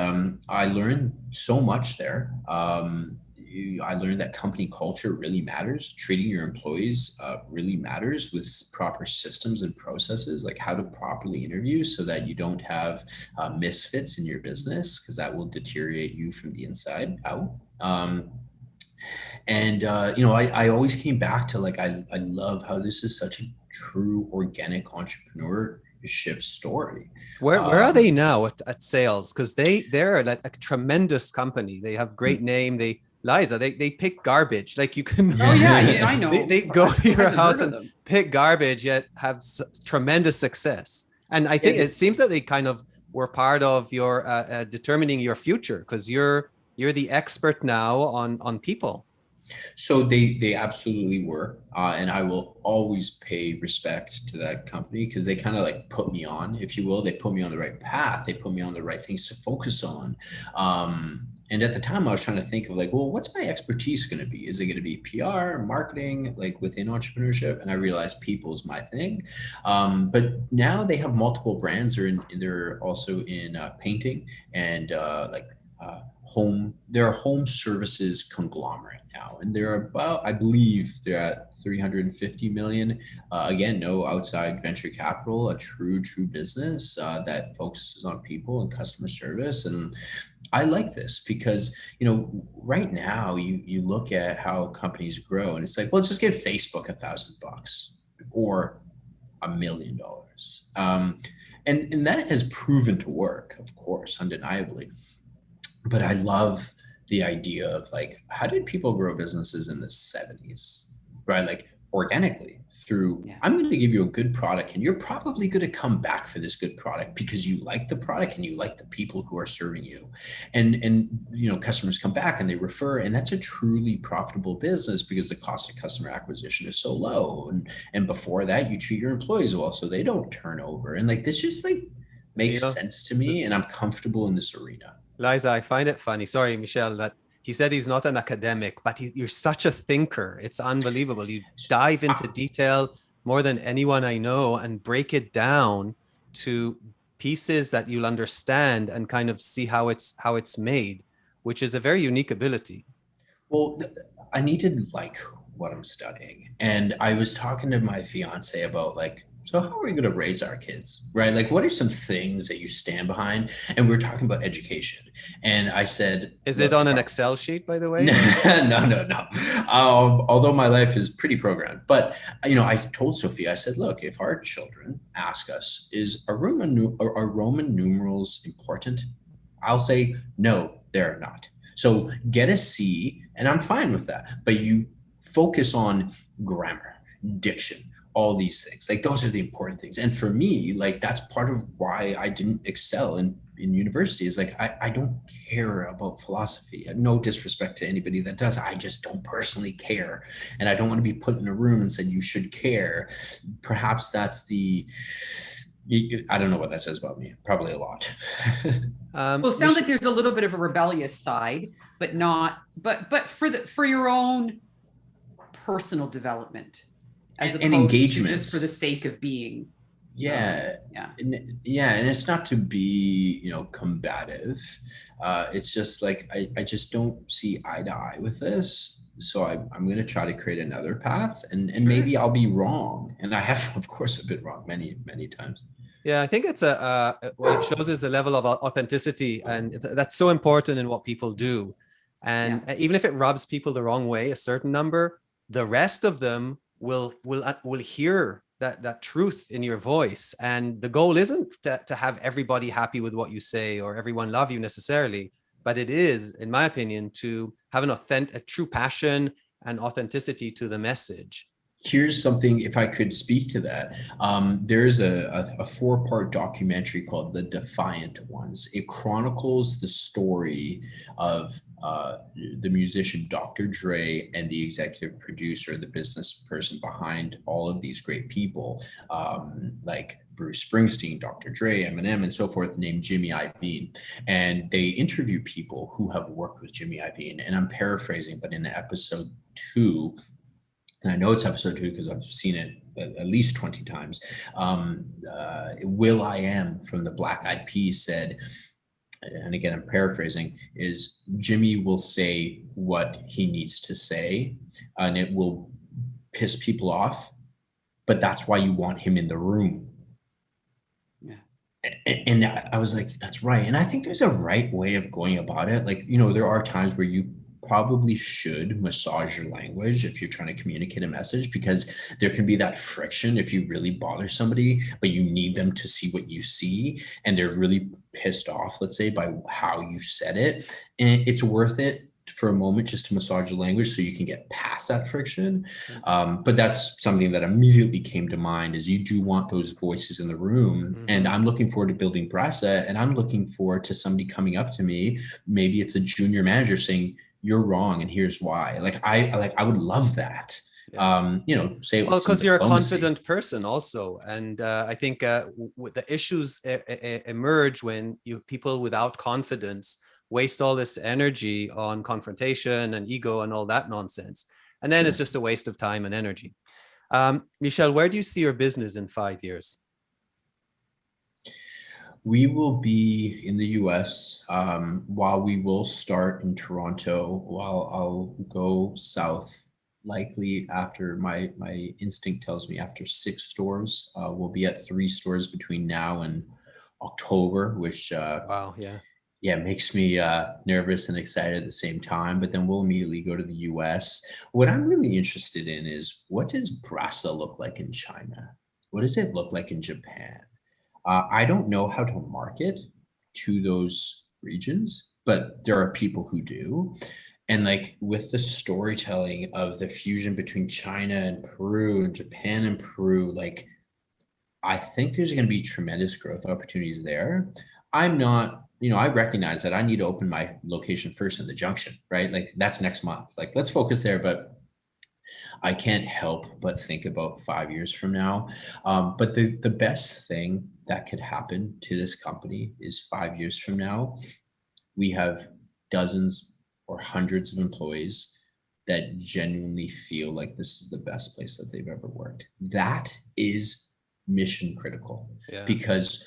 I learned so much there. I learned that company culture really matters. Treating your employees really matters with proper systems and processes, like how to properly interview so that you don't have misfits in your business, because that will deteriorate you from the inside out. I always came back to like, I love how this is such a true organic entrepreneurship story. Where are they now at sales? Because they're like a tremendous company. They have great name. Liza, they pick garbage. Like you can. Oh yeah, I know. They go to your house and pick garbage, yet have tremendous success. And I think it seems that they kind of were part of your determining your future, because you're the expert now on people. So they absolutely were, and I will always pay respect to that company because they kind of like put me on, if you will. They put me on the right path. They put me on the right things to focus on. And at the time, I was trying to think of like, well, what's my expertise going to be? Is it going to be PR, marketing, like within entrepreneurship? And I realized people is my thing. But now they have multiple brands. They're also in painting and they're a home services conglomerate now, and they're about, I believe they're at 350 million. Again, no outside venture capital, a true business that focuses on people and customer service. And I like this because, right now you look at how companies grow and it's like, well, just give Facebook $1,000 or $1 million. And that has proven to work, of course, undeniably. But I love the idea of like, how did people grow businesses in the 70s, right? Like organically through, I'm going to give you a good product and you're probably going to come back for this good product because you like the product and you like the people who are serving you. And customers come back and they refer, and that's a truly profitable business because the cost of customer acquisition is so low. And before that, you treat your employees well so they don't turn over. And like, this just like makes sense to me, and I'm comfortable in this arena. Liza, I find it funny. Sorry, Michel, that he said he's not an academic, but you're such a thinker. It's unbelievable. You dive into detail more than anyone I know and break it down to pieces that you'll understand and kind of see how it's made, which is a very unique ability. Well, I need to like what I'm studying. And I was talking to my fiance about like, so how are we going to raise our kids, right? Like, what are some things that you stand behind? And we were talking about education. And I said, is it on an Excel sheet, by the way? No. Although my life is pretty programmed. But, I told Sophia, I said, look, if our children ask us, are Roman numerals important? I'll say, no, they're not. So get a C, and I'm fine with that. But you focus on grammar, diction, all these things. Like those are the important things. And for me, like that's part of why I didn't excel in university, is like I don't care about philosophy. No disrespect to anybody that does. I just don't personally care. And I don't want to be put in a room and said you should care. Perhaps that's I don't know what that says about me. Probably a lot. Well, it sounds like there's a little bit of a rebellious side, but for your own personal development. As opposed engagement, to just for the sake of being. And it's not to be, combative. It's just like, I just don't see eye to eye with this. So I'm going to try to create another path, and maybe I'll be wrong. And I have, of course, been wrong many, many times. Yeah, I think it's what it shows is a level of authenticity, and that's so important in what people do. And even if it rubs people the wrong way, a certain number, the rest of them will hear that truth in your voice. And the goal isn't to have everybody happy with what you say or everyone love you necessarily, but it is, in my opinion, to have a true passion and authenticity to the message. Here's something, if I could speak to that. There's a 4-part documentary called The Defiant Ones. It chronicles the story of the musician Dr. Dre and the executive producer, the business person behind all of these great people, like Bruce Springsteen, Dr. Dre, Eminem, and so forth, named Jimmy Iovine. And they interview people who have worked with Jimmy Iovine. And I'm paraphrasing, but in episode 2, and I know it's episode 2 because I've seen it at least 20 times, will.i.am from the Black Eyed Peas said, and again, I'm paraphrasing, is Jimmy will say what he needs to say, and it will piss people off, but that's why you want him in the room. And I was like, that's right. And I think there's a right way of going about it. Like, there are times where you probably should massage your language if you're trying to communicate a message, because there can be that friction if you really bother somebody, but you need them to see what you see and they're really pissed off, let's say, by how you said it. And it's worth it for a moment just to massage the language so you can get past that friction. But that's something that immediately came to mind, is you do want those voices in the room. Mm-hmm. And I'm looking forward to building Brasa, and I'm looking forward to somebody coming up to me, maybe it's a junior manager, saying, "You're wrong, and here's why." I would love that. Say, well, because you're a confident person also. And I think the issues emerge when people without confidence waste all this energy on confrontation and ego and all that nonsense. And then it's just a waste of time and energy. Michel, where do you see your business in 5 years? We will be in the US, while we will start in Toronto, while I'll go south, likely after my instinct tells me after 6 stores. We'll be at 3 stores between now and October, which makes me nervous and excited at the same time. But then we'll immediately go to the US. What I'm really interested in is, what does Brasa look like in China? What does it look like in Japan? I don't know how to market to those regions, but there are people who do. And like with the storytelling of the fusion between China and Peru and Japan and Peru, like I think there's going to be tremendous growth opportunities there. I'm not, I recognize that I need to open my location first in the Junction, right? Like that's next month. Like let's focus there, but I can't help but think about 5 years from now. But the best thing that could happen to this company is 5 years from now, we have dozens or hundreds of employees that genuinely feel like this is the best place that they've ever worked. That is mission critical, because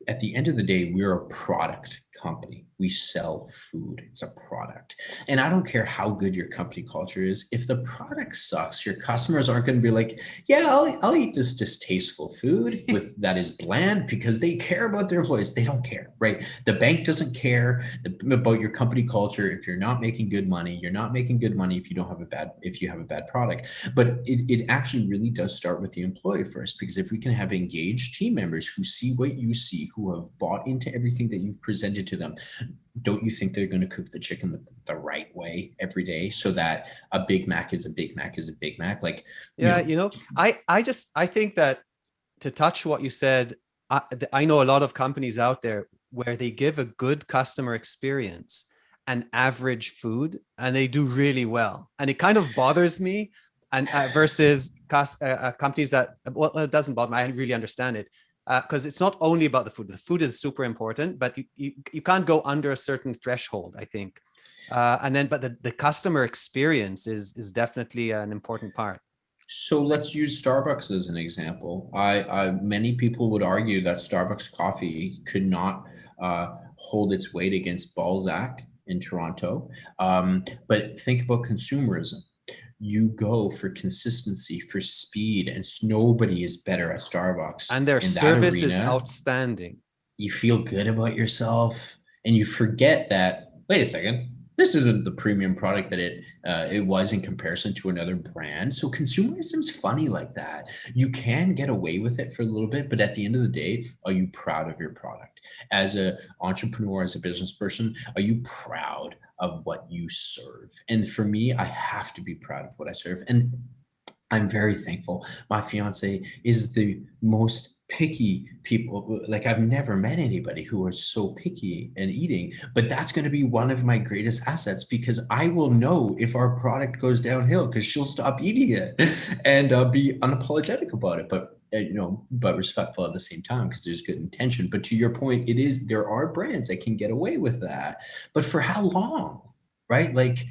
at the end of the day, we're a product company. We sell food. It's a product. And I don't care how good your company culture is. If the product sucks, your customers aren't going to be like, yeah, I'll eat this distasteful food that is bland, because they care about their employees. They don't care, right? The bank doesn't care about your company culture. If you're not making good money, you're not making good money if you have a bad product. But it actually really does start with the employee first, because if we can have engaged team members who see what you see, who have bought into everything that you've presented to them, don't you think they're going to cook the chicken the right way every day, so that a Big Mac is a Big Mac is a Big Mac? Like, I think that, to touch what you said, I know a lot of companies out there where they give a good customer experience and average food, and they do really well. And it kind of bothers me, and versus companies that, well, it doesn't bother me. I really understand it. Because it's not only about the food. The food is super important, but you can't go under a certain threshold, I think. But the customer experience is definitely an important part. So let's use Starbucks as an example. Many people would argue that Starbucks coffee could not hold its weight against Balzac in Toronto. But think about consumerism. You go for consistency, for speed, and nobody is better at Starbucks. And their service is outstanding. You feel good about yourself, and you forget that, wait a second, this isn't the premium product that it was in comparison to another brand. So consumerism's funny like that. You can get away with it for a little bit, but at the end of the day, are you proud of your product? As an entrepreneur, as a business person, are you proud of what you serve? And for me, I have to be proud of what I serve. And I'm very thankful. My fiance is the most picky people. Like, I've never met anybody who are so picky in eating, but that's going to be one of my greatest assets, because I will know if our product goes downhill, because she'll stop eating it and be unapologetic about it. But but respectful at the same time, because there's good intention. But to your point, there are brands that can get away with that, but for how long, right? Like,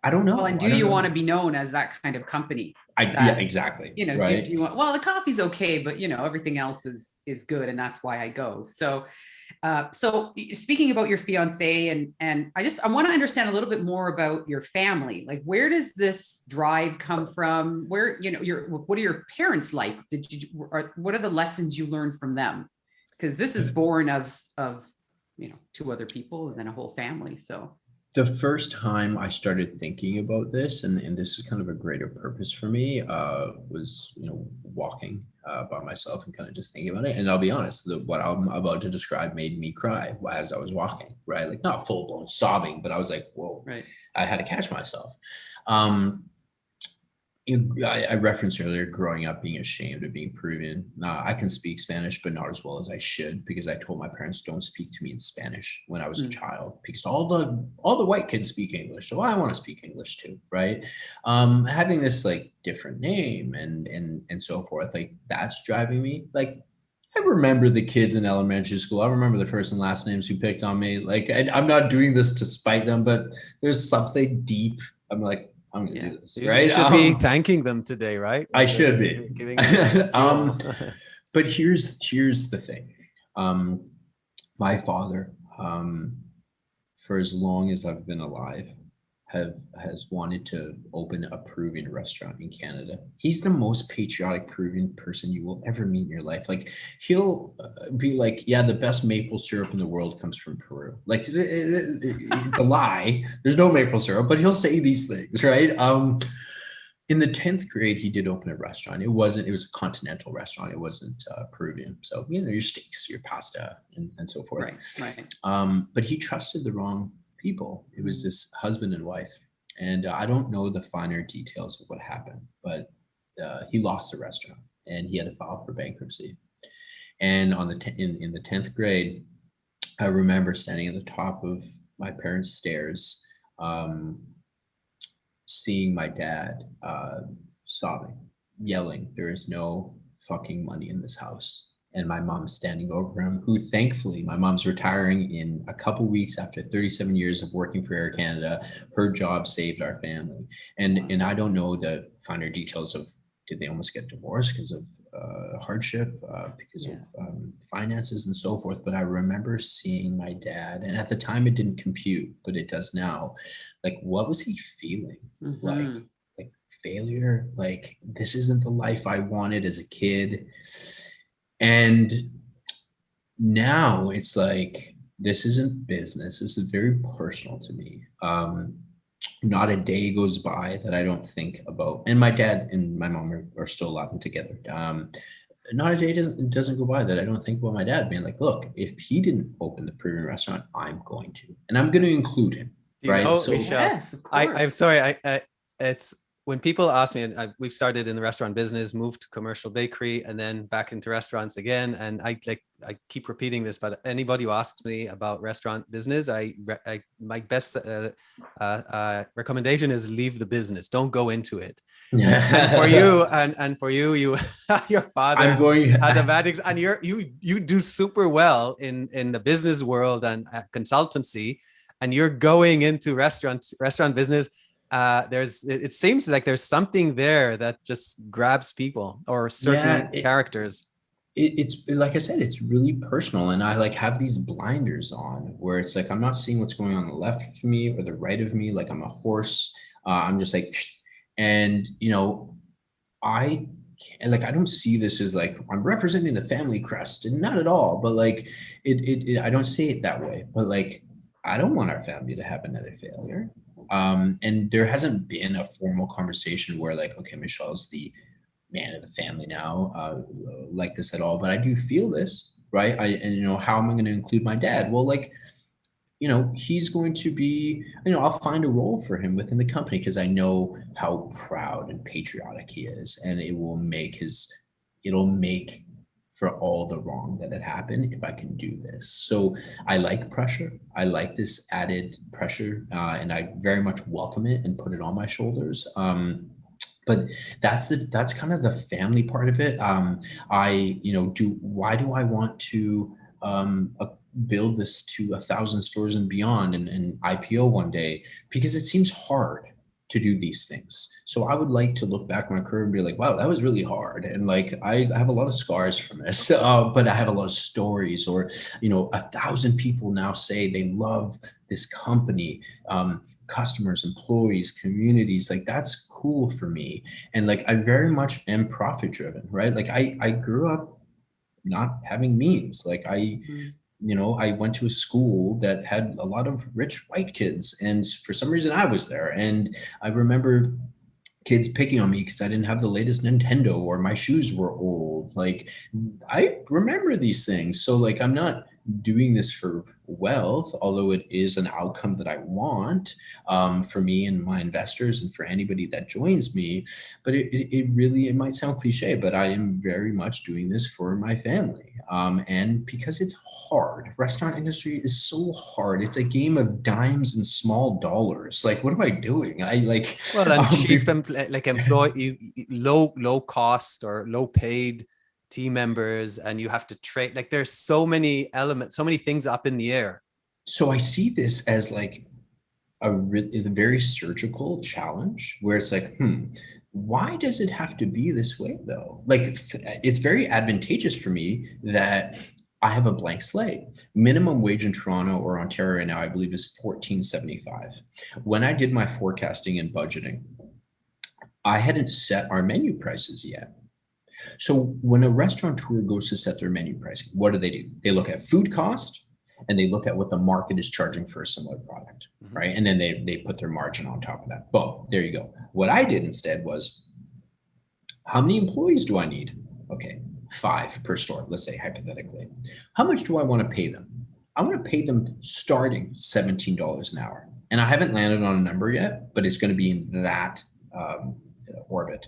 I don't know. Well, and do you want to be known as that kind of company? Yeah, exactly. Right? Do you want, well, the coffee's okay, but everything else is good, and that's why I go. So, so speaking about your fiance, and I want to understand a little bit more about your family. Like, where does this drive come from? Where, what are your parents like? What are the lessons you learned from them? Because this is born of two other people and then a whole family. So the first time I started thinking about this, and this is kind of a greater purpose for me, was walking by myself and kind of just thinking about it. And I'll be honest, what I'm about to describe made me cry as I was walking, right? Like, not full blown sobbing, but I was like, whoa, right. I had to catch myself. I referenced earlier growing up being ashamed of being Peruvian. I can speak Spanish, but not as well as I should, because I told my parents, don't speak to me in Spanish when I was a child, because all the white kids speak English, so I want to speak English too, right? Having this like different name and so forth, like, that's driving me. Like, I remember the kids in elementary school. I remember the first and last names who picked on me. Like, I'm not doing this to spite them, but there's something deep. I'm like, I'm gonna do this, right? You should be thanking them today, right? I should be. Giving them But here's the thing. My father, for as long as I've been alive, has wanted to open a Peruvian restaurant in Canada. He's the most patriotic Peruvian person you will ever meet in your life. Like, he'll be like, yeah, the best maple syrup in the world comes from Peru. Like, it's a lie. There's no maple syrup, but he'll say these things, right? In the 10th grade, he did open a restaurant. It was a continental restaurant. It wasn't Peruvian. So, your steaks, your pasta, and so forth. Right. But he trusted the wrong people. It was this husband and wife, and I don't know the finer details of what happened, but he lost the restaurant and he had to file for bankruptcy. And on in the 10th grade, I remember standing at the top of my parents' stairs, seeing my dad sobbing, yelling, "There is no fucking money in this house." And my mom standing over him, who thankfully, my mom's retiring in a couple weeks after 37 years of working for Air Canada. Her job saved our family. And I don't know the finer details of, did they almost get divorced because of hardship, because of finances and so forth. But I remember seeing my dad, and at the time it didn't compute, but it does now. Like, what was he feeling? Like failure? Like, this isn't the life I wanted as a kid. And now it's like, this isn't business. This is very personal to me. Not a day goes by that I don't think about, and my dad and my mom are still alive and together. Not a day doesn't go by that I don't think about my dad being like, look, if he didn't open the Peruvian restaurant, I'm going to, and I'm going to include him. Right. So, Michel, yes, of course. I'm sorry. It's when people ask me, and we've started in the restaurant business, moved to commercial bakery, and then back into restaurants again. And I keep repeating this, but anybody who asks me about restaurant business, my best recommendation is leave the business. Don't go into it. And for you, your father had a bad and you do super well in the business world and consultancy, and you're going into restaurant business. It seems like there's something there that just grabs people or certain characters. It's like I said, it's really personal, and I have these blinders on where it's like I'm not seeing what's going on the left of me or the right of me. Like, I'm a horse. I'm just like, and I don't see this as like I'm representing the family crest, and not at all. But like I don't see it that way. But like, I don't want our family to have another failure. And there hasn't been a formal conversation where like, okay, Michel's the man of the family now, like this at all. But I do feel this, right? And you know, how am I going to include my dad? Well, like, you know, he's going to be, you know, I'll find a role for him within the company because I know how proud and patriotic he is, and it'll make for all the wrong that had happened if I can do this. So I like pressure. I like this added pressure, and I very much welcome it and put it on my shoulders. But that's kind of the family part of it. Why do I want to build this to 1,000 stores and beyond and IPO one day? Because it seems hard to do these things. So I would like to look back on my career and be like, wow, that was really hard. And like, I have a lot of scars from this, but I have a lot of stories. Or, you know, 1,000 people now say they love this company, customers, employees, communities. Like, that's cool for me. And like, I very much am profit driven, right? Like I grew up not having means. Like you know, I went to a school that had a lot of rich white kids, and for some reason I was there. And I remember kids picking on me because I didn't have the latest Nintendo or my shoes were old. Like, I remember these things. So like, I'm not doing this for wealth, although it is an outcome that I want, for me and my investors and for anybody that joins me. But it might sound cliche, but I am very much doing this for my family. And because it's hard. Restaurant industry is so hard. It's a game of dimes and small dollars. Like, what am I doing? I like, Well, and cheap like employee, low cost or low paid team members, and you have to trade. Like, there's so many elements, so many things up in the air. So I see this as like a very surgical challenge where it's like, why does it have to be this way though? Like, it's very advantageous for me that I have a blank slate. Minimum wage in Toronto or Ontario right now, I believe, is $14.75. When I did my forecasting and budgeting, I hadn't set our menu prices yet. So when a restaurateur goes to set their menu pricing, what do? They look at food cost and they look at what the market is charging for a similar product, right? And then they put their margin on top of that. Boom, there you go. What I did instead was, how many employees do I need? Okay, 5 per store, let's say hypothetically. How much do I want to pay them? I want to pay them starting $17 an hour. And I haven't landed on a number yet, but it's going to be in that orbit.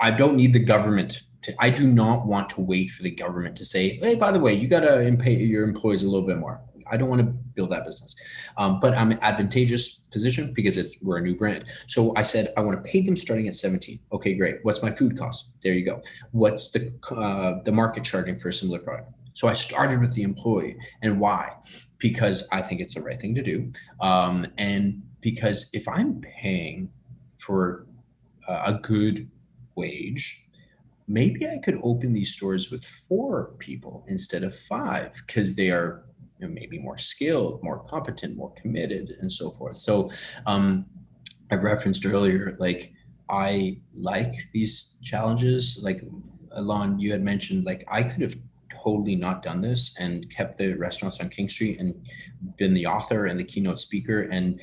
I don't need the government I do not want to wait for the government to say, hey, by the way, you got to pay your employees a little bit more. I don't want to build that business. But I'm in an advantageous position because we're a new brand. So I said, I want to pay them starting at 17. Okay, great. What's my food cost? There you go. What's the market charging for a similar product? So I started with the employee. And why? Because I think it's the right thing to do. And because if I'm paying for a good wage, maybe I could open these stores with 4 people instead of 5 because they are maybe more skilled, more competent, more committed, and so forth. So I referenced earlier, like, I like these challenges. Like, Alon, you had mentioned, like, I could have totally not done this and kept the restaurants on King Street and been the author and the keynote speaker and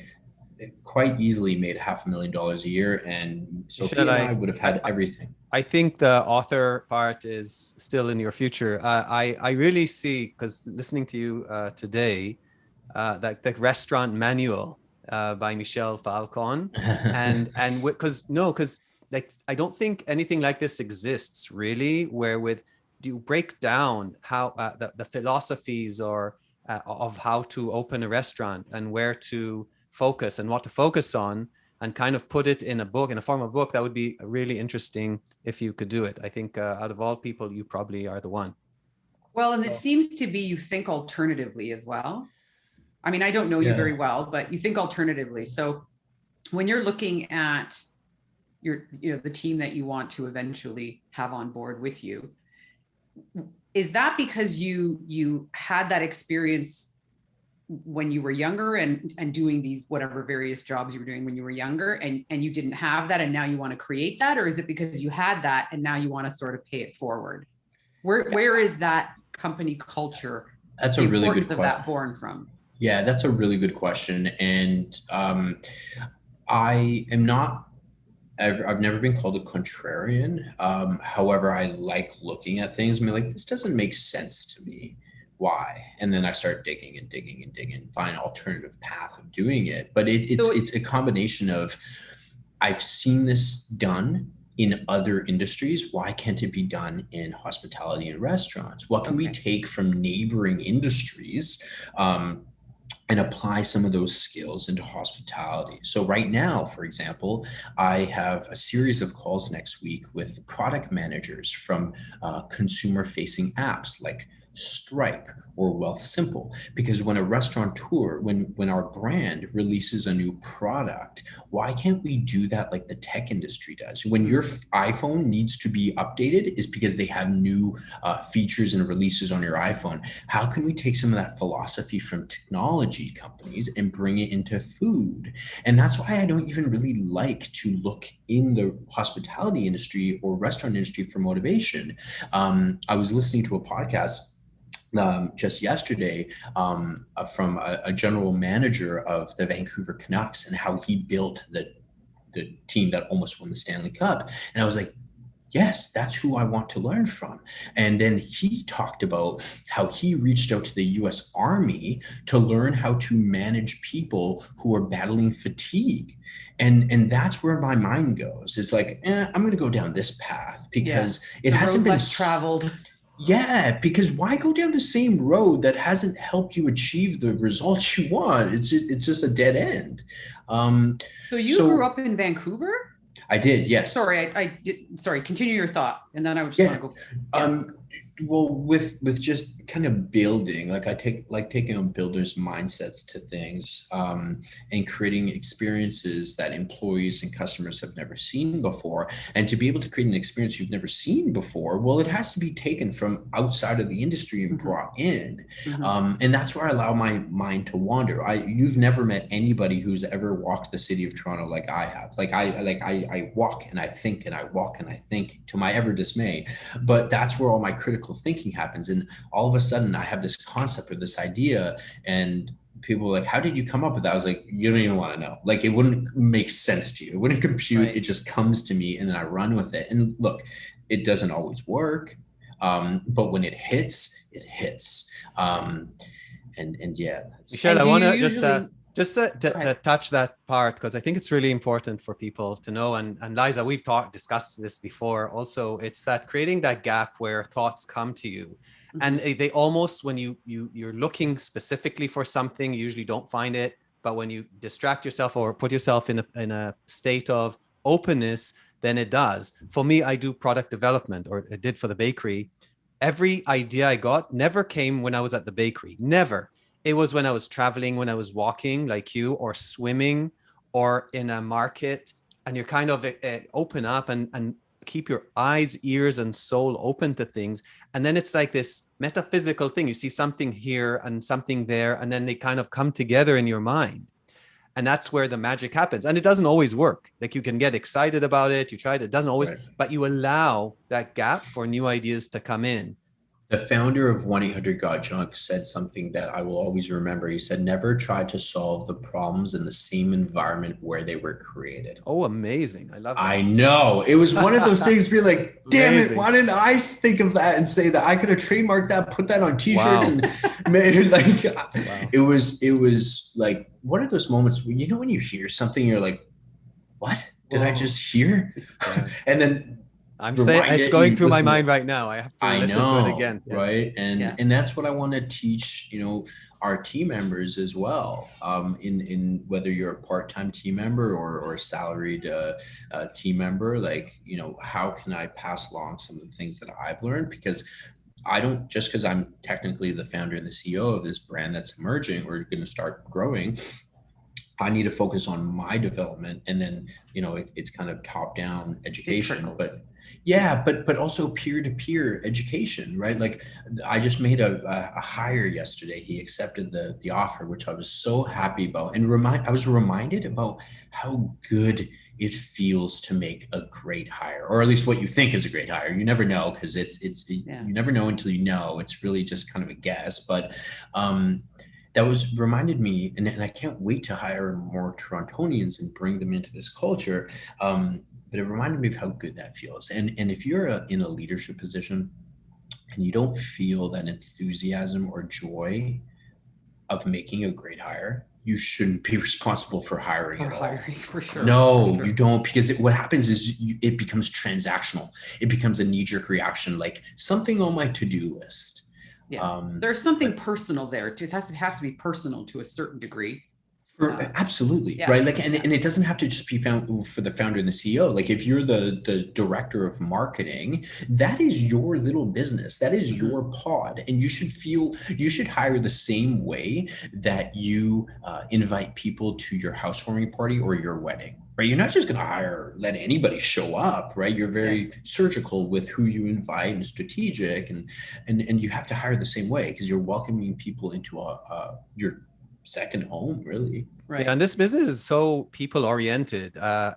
quite easily made $500,000 a year. And Sophia and I would have had everything. I think the author part is still in your future. I really see, because listening to you today, that the restaurant manual by Michel Falcon, and because like, I don't think anything like this exists really, where you break down how the philosophies or of how to open a restaurant and where to focus and what to focus on, and kind of put it in a book, in a form of book. That would be really interesting if you could do it. I think out of all people, you probably are the one. Well, and it seems to be you think alternatively as well. I mean, I don't know you very well, but you think alternatively. So when you're looking at the team that you want to eventually have on board with you, is that because you had that experience when you were younger and doing these whatever various jobs you were doing when you were younger, and you didn't have that and now you want to create that? Or is it because you had that and now you want to sort of pay it forward? Where is that company culture? That's a really good question. Of that born from? Yeah, that's a really good question. And I am not, I've never been called a contrarian. However, I like looking at things and be like, this doesn't make sense to me. Why? And then I start digging and digging and digging and find an alternative path of doing it. But it's a combination of, I've seen this done in other industries. Why can't it be done in hospitality and restaurants? What can we take from neighboring industries and apply some of those skills into hospitality? So right now, for example, I have a series of calls next week with product managers from consumer-facing apps like Stripe or Wealthsimple, because when a restaurateur, when our brand releases a new product, why can't we do that like the tech industry does? When your iPhone needs to be updated is because they have new features and releases on your iPhone. How can we take some of that philosophy from technology companies and bring it into food? And that's why I don't even really like to look in the hospitality industry or restaurant industry for motivation. I was listening to a podcast just yesterday from a general manager of the Vancouver Canucks and how he built the team that almost won the Stanley Cup. And I was like, yes, that's who I want to learn from. And then he talked about how he reached out to the US Army to learn how to manage people who are battling fatigue. And that's where my mind goes. It's like, I'm going to go down this path because it hasn't been less traveled. Yeah, because why go down the same road that hasn't helped you achieve the results you want? It's just a dead end. So you grew up in Vancouver? I did, yes. Sorry, I did. Sorry, continue your thought, and then I would just want to go. Well, with just kind of building, like I taking on builders' mindsets to things, and creating experiences that employees and customers have never seen before. And to be able to create an experience you've never seen before, well, it has to be taken from outside of the industry and brought in. And that's where I allow my mind to wander. You've never met anybody who's ever walked the city of Toronto like I have. I walk and I think and I walk and I think to my ever dismay. But that's where all my critical thinking happens. And all of a sudden I have this concept or this idea, and people were like, how did you come up with that? I was like, you don't even want to know. Like, it wouldn't make sense to you. It wouldn't compute. Right. It just comes to me and then I run with it. And look, it doesn't always work. But when it hits, it hits. And yeah. Michel, I want to just to touch that part, because I think it's really important for people to know. And Liza, we've discussed this before. Also, it's that creating that gap where thoughts come to you, and they almost, when you're looking specifically for something, you usually don't find it. But when you distract yourself or put yourself in a state of openness, then it does. For me, I do product development, or I did for the bakery. Every idea I got never came when I was at the bakery. Never. It was when I was traveling, when I was walking like you, or swimming, or in a market, and you're kind of open up and keep your eyes, ears, and soul open to things. And then it's like this metaphysical thing. You see something here and something there, and then they kind of come together in your mind. And that's where the magic happens. And it doesn't always work. Like, you can get excited about it. You try it. It doesn't always, but you allow that gap for new ideas to come in. The founder of 1-800-GOT-JUNK said something that I will always remember. He said, never try to solve the problems in the same environment where they were created. Oh, amazing. I love that. I know. It was one of those things where you're like, damn it, why didn't I think of that and say that? I could have trademarked that, put that on t-shirts and made it like, it was like, what are those moments when, when you hear something, you're like, what did I just hear? Yeah. And then I'm saying it's going through my mind right now. I have to listen to it again. Yeah. Right. And that's what I want to teach, our team members as well. In whether you're a part-time team member or a salaried team member, like, how can I pass along some of the things that I've learned? Because I don't, just because I'm technically the founder and the CEO of this brand that's emerging or going to start growing, I need to focus on my development. And then, it's kind of top-down education, but also peer-to-peer education, right? Like, I just made a hire yesterday. He accepted the offer, which I was so happy about. And I was reminded about how good it feels to make a great hire, or at least what you think is a great hire. You never know, because you never know until you know. It's really just kind of a guess. But that was reminded me, and I can't wait to hire more Torontonians and bring them into this culture. But it reminded me of how good that feels. And if you're in a leadership position and you don't feel that enthusiasm or joy of making a great hire, you shouldn't be responsible for hiring at all. Hiring, for sure. No, for sure. you don't, because what happens is it becomes transactional. It becomes a knee-jerk reaction, like something on my to-do list. Yeah, there's something personal there. It has to be personal to a certain degree. Absolutely, yeah, right? Like, and it doesn't have to just be found for the founder and the CEO. Like, if you're the director of marketing, that is your little business. That is your pod, and you should hire the same way that you invite people to your housewarming party or your wedding. Right? You're not just going to let anybody show up, right? You're very surgical with who you invite and strategic, and you have to hire the same way, because you're welcoming people into your second home, really. Right. Yeah, and this business is so people oriented.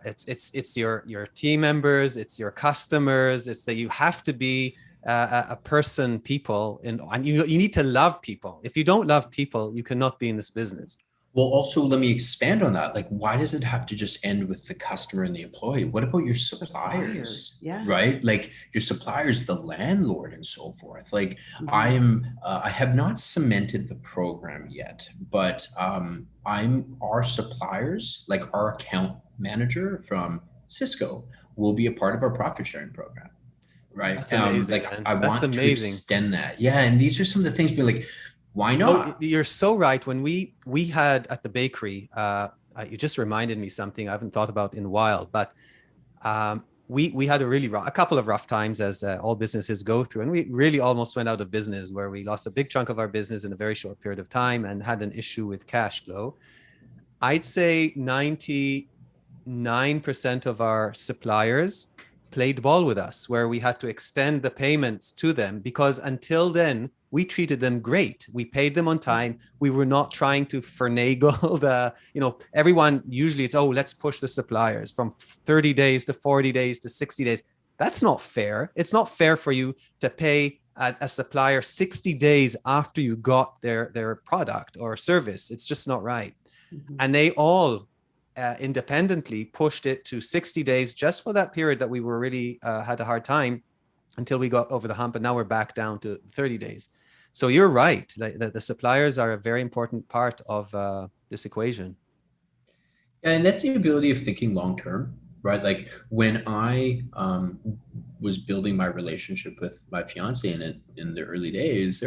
It's your team members, it's your customers. It's that you have to be a person, people, and you need to love people. If you don't love people, you cannot be in this business. Well, also, let me expand on that. Like, why does it have to just end with the customer and the employee? What about your suppliers? Yeah. Right? Like your suppliers, the landlord, and so forth. Like, I have not cemented the program yet, but our suppliers, like our account manager from Cisco, will be a part of our profit sharing program. Right? That's amazing. I want to extend that. Yeah, and these are some of the things. Be like, why not? Oh, you're so right. When we had at the bakery, you just reminded me something I haven't thought about in a while, but we had a couple of rough times, as all businesses go through, and we really almost went out of business, where we lost a big chunk of our business in a very short period of time and had an issue with cash flow. I'd say 99% of our suppliers played ball with us, where we had to extend the payments to them, because until then we treated them great. We paid them on time. We were not trying to finagle everyone. Usually it's, let's push the suppliers from 30 days to 40 days to 60 days. That's not fair. It's not fair for you to pay a supplier 60 days after you got their product or service. It's just not right. And they all independently pushed it to 60 days just for that period that we were really had a hard time, until we got over the hump. And now we're back down to 30 days. So you're right. The suppliers are a very important part of this equation. And that's the ability of thinking long-term, right? Like, when I was building my relationship with my fiance in the early days,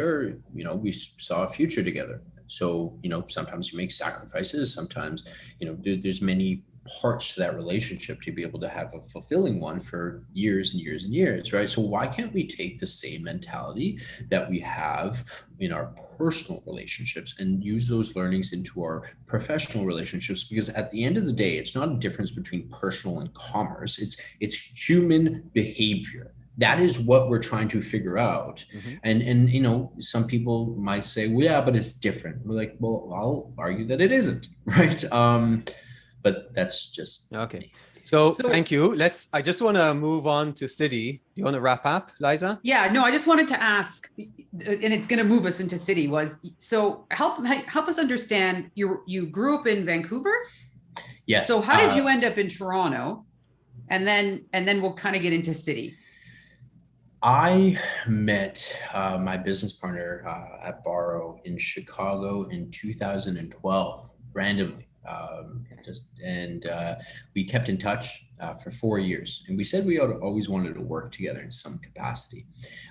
we saw a future together. So, sometimes you make sacrifices. Sometimes, there's many parts to that relationship to be able to have a fulfilling one for years and years and years, right? So why can't we take the same mentality that we have in our personal relationships and use those learnings into our professional relationships? Because at the end of the day, it's not a difference between personal and commerce. It's human behavior. That is what we're trying to figure out. And some people might say, well, yeah, but it's different. We're like, well, I'll argue that it isn't, right? But that's just okay. So thank you. I just want to move on to city. Do you want to wrap up, Liza? Yeah, no, I just wanted to ask, and it's going to move us into city, so help us understand, you grew up in Vancouver? Yes. So how did you end up in Toronto? And then we'll kind of get into city. I met my business partner at Baro in Chicago in 2012, randomly. We kept in touch for 4 years, and we said we always wanted to work together in some capacity.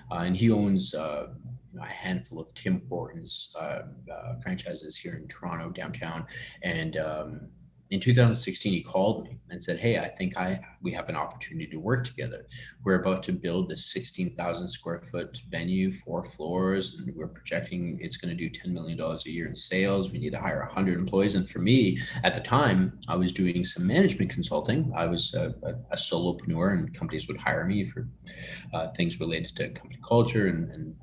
And he owns a handful of Tim Hortons franchises here in Toronto downtown. And in 2016, he called me and said, hey, I think we have an opportunity to work together. We're about to build this 16,000 square foot venue, 4 floors, and we're projecting it's going to do $10 million a year in sales. We need to hire 100 employees. And for me, at the time, I was doing some management consulting. I was a solopreneur, and companies would hire me for things related to company culture and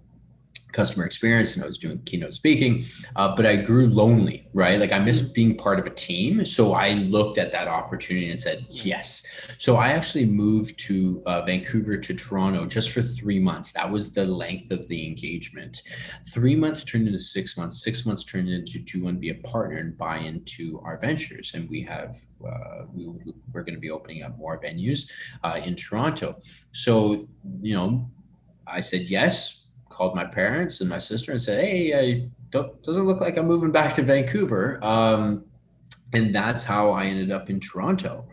customer experience and I was doing keynote speaking, but I grew lonely, right? Like I missed being part of a team. So I looked at that opportunity and said, yes. So I actually moved to Vancouver to Toronto just for 3 months. That was the length of the engagement. 3 months turned into 6 months. 6 months turned into do you want to be a partner and buy into our ventures? And we have, we're going to be opening up more venues in Toronto. So, you know, I said yes, called my parents and my sister and said, hey, doesn't look like I'm moving back to Vancouver. And that's how I ended up in Toronto.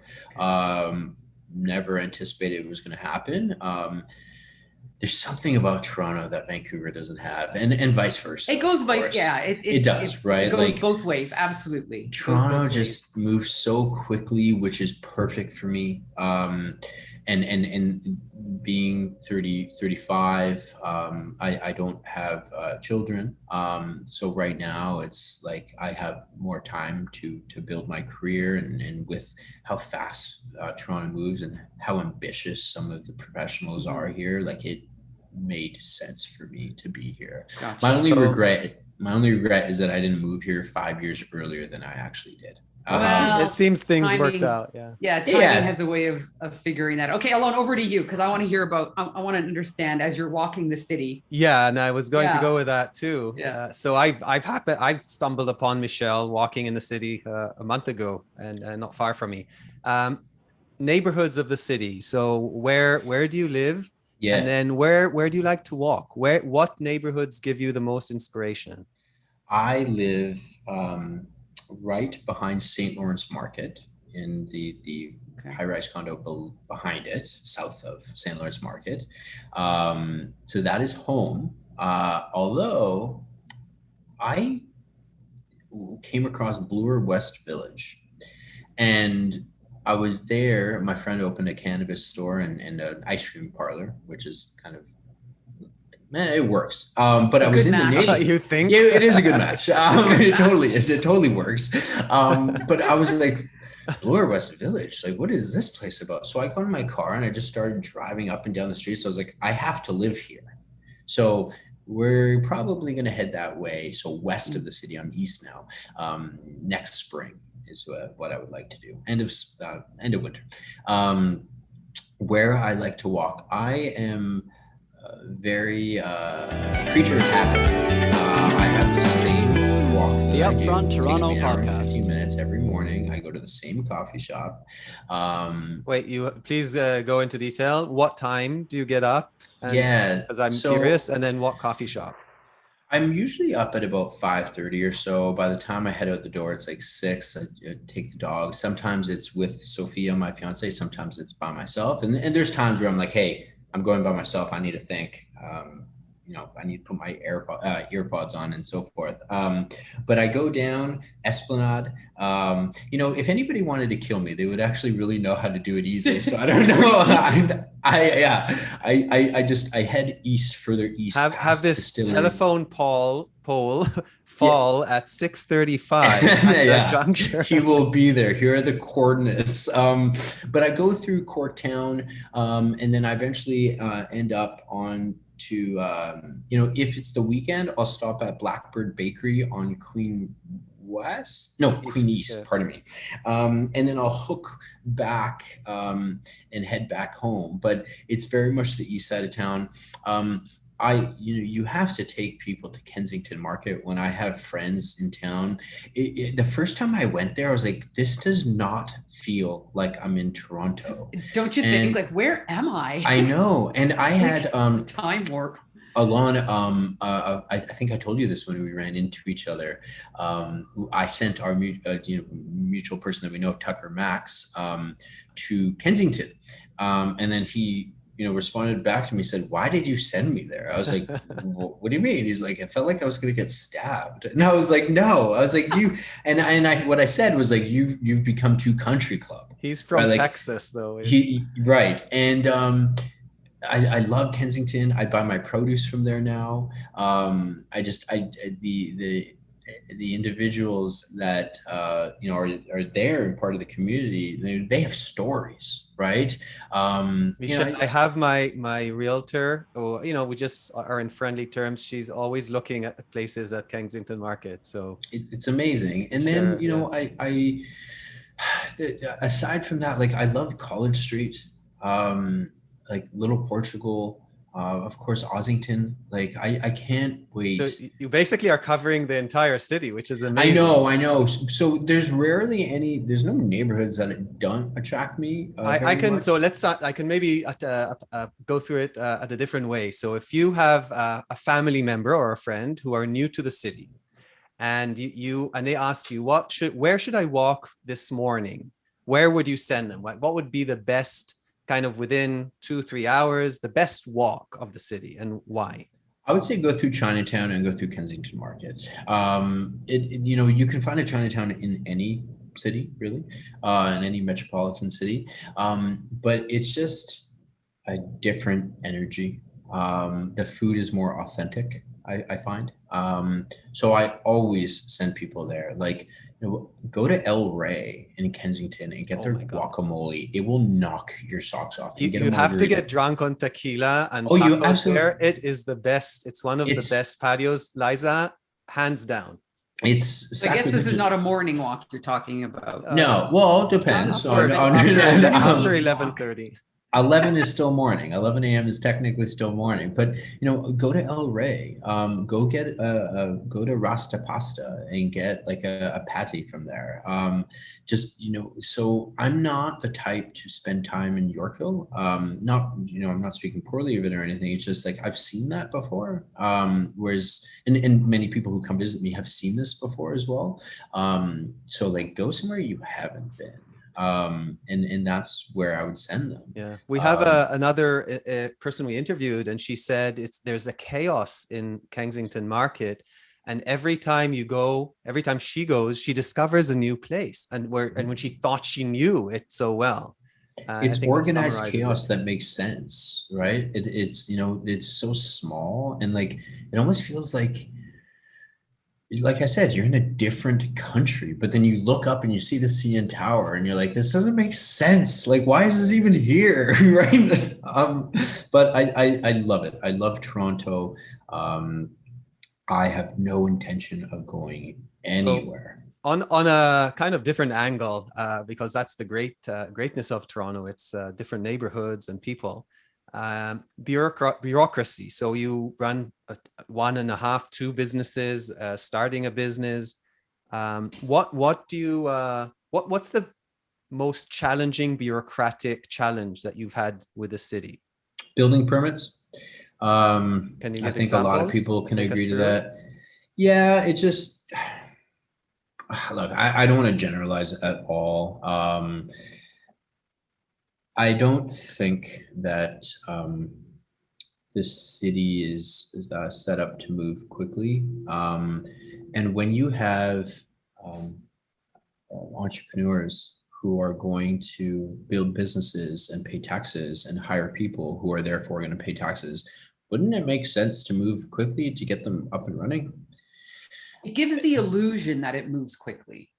Never anticipated it was going to happen. There's something about Toronto that Vancouver doesn't have, and vice versa. It goes vice, yeah. It does, right? It goes both ways, absolutely. Toronto just moves so quickly, which is perfect for me. And being 35, I don't have children. So right now it's like I have more time to build my career, and with how fast Toronto moves and how ambitious some of the professionals are here, like it made sense for me to be here. Gotcha. My only regret is that I didn't move here 5 years earlier than I actually did. It seems things timing, worked out. Timing has a way of figuring that. Okay, Alon, over to you, because I want to hear about, I want to understand as you're walking the city. Yeah, and I was going to go with that too. Yeah. So I stumbled upon Michel walking in the city a month ago, and not far from me. Neighborhoods of the city. So where do you live? Yeah. And then where do you like to walk? What neighborhoods give you the most inspiration? I live right behind St. Lawrence Market in the high-rise condo behind it, south of St. Lawrence Market. So that is home. Although I came across Bloor West Village, and I was there. My friend opened a cannabis store and an ice cream parlor, which is kind of, it works. But I was in the neighborhood. You think? Yeah, it is a good match. It totally is. It totally works. But I was like, Bloor West Village, like, what is this place about? So I got in my car and I just started driving up and down the streets. So I was like, I have to live here. So we're probably going to head that way. So west of the city, I'm east now. Next spring is what I would like to do. End of winter. Where I like to walk, I am very creature of habit. I have the same walk. The Upfront Toronto podcast. 15 minutes every morning. I go to the same coffee shop. Wait, you please go into detail. What time do you get up? Because I'm curious. And then what coffee shop? I'm usually up at about 5:30 or so. By the time I head out the door, it's like 6. I take the dog. Sometimes it's with Sophia, my fiance. Sometimes it's by myself. And there's times where I'm like, hey, I'm going by myself. I need to think. I need to put my earpods on and so forth. But I go down Esplanade. If anybody wanted to kill me, they would actually really know how to do it easy. So I don't know. I head east, further east. Have this telephone pole fall at 6:35 at that juncture. He will be there. Here are the coordinates. But I go through Courttown, and then I eventually end up on to if it's the weekend, I'll stop at Blackbird Bakery on Queen East, pardon me. And then I'll hook back and head back home. But it's very much the east side of town. You have to take people to Kensington Market when I have friends in town. The first time I went there, I was like, this does not feel like I'm in Toronto. Don't you think, like, where am I? I know. And I had time warp. Alon, I think I told you this when we ran into each other. I sent our mutual person that we know, Tucker Max, to Kensington. And then he responded back to me, said, why did you send me there? I was like, what do you mean? He's like, I felt like I was going to get stabbed. And I was like, no. I was like, what I said was like, you've become too country club. He's from Texas though. Right. And I love Kensington. I buy my produce from there now. The the individuals that are there and part of the community, they have stories, right? Michelle, I have my realtor, who, we just are in friendly terms. She's always looking at the places at Kensington Market. So it's amazing. And sure, then, I aside from that, like I love College Street, like Little Portugal, of course, Ossington. Like I can't wait. So you basically are covering the entire city, which is amazing. I know. So there's no neighborhoods that don't attract me. I can, much. so let's start, I can maybe go through it at a different way. So if you have a family member or a friend who are new to the city, and and they ask you, where should I walk this morning? Where would you send them? What would be the best, kind of within 2-3 hours, the best walk of the city, and why? I would say go through Chinatown and go through Kensington Market. You can find a Chinatown in any city, really, in any metropolitan city, but it's just a different energy. The food is more authentic, I find. So I always send people there. Like, go to El Rey in Kensington and get their guacamole. It will knock your socks off. You have to get drunk on tequila and you tacos absolutely. there. It is the best. It's one of the best patios, Liza, hands down. It's. I guess this is not a morning walk you're talking about. No, well, it depends. After 11:30. 11 is still morning. 11 a.m. is technically still morning, but go to El Rey, go to Rasta Pasta and get like a patty from there. So I'm not the type to spend time in Yorkville. I'm not speaking poorly of it or anything. It's just like I've seen that before. Whereas, and many people who come visit me have seen this before as well. So like go somewhere you haven't been. And that's where I would send them. Yeah, we have another person we interviewed, and she said there's a chaos in Kensington Market, and every time she goes, she discovers a new place, and when she thought she knew it so well. It's organized chaos that makes sense, right? It's so small, and like it almost feels like I said, you're in a different country, but then you look up and you see the CN Tower and you're like, this doesn't make sense. Like, why is this even here? Right. But I love it. I love Toronto. I have no intention of going anywhere. So on a kind of different angle, because that's the greatness of Toronto. It's different neighborhoods and people. Bureaucracy. So you run 1.5-2 businesses, starting a business. What's the most challenging bureaucratic challenge that you've had with the city? Building permits. Can you give I think examples? A lot of people can agree to that. Yeah, it just look. I don't want to generalize at all. I don't think that this city is set up to move quickly. And when you have entrepreneurs who are going to build businesses and pay taxes and hire people who are therefore going to pay taxes, wouldn't it make sense to move quickly to get them up and running? It gives the illusion that it moves quickly.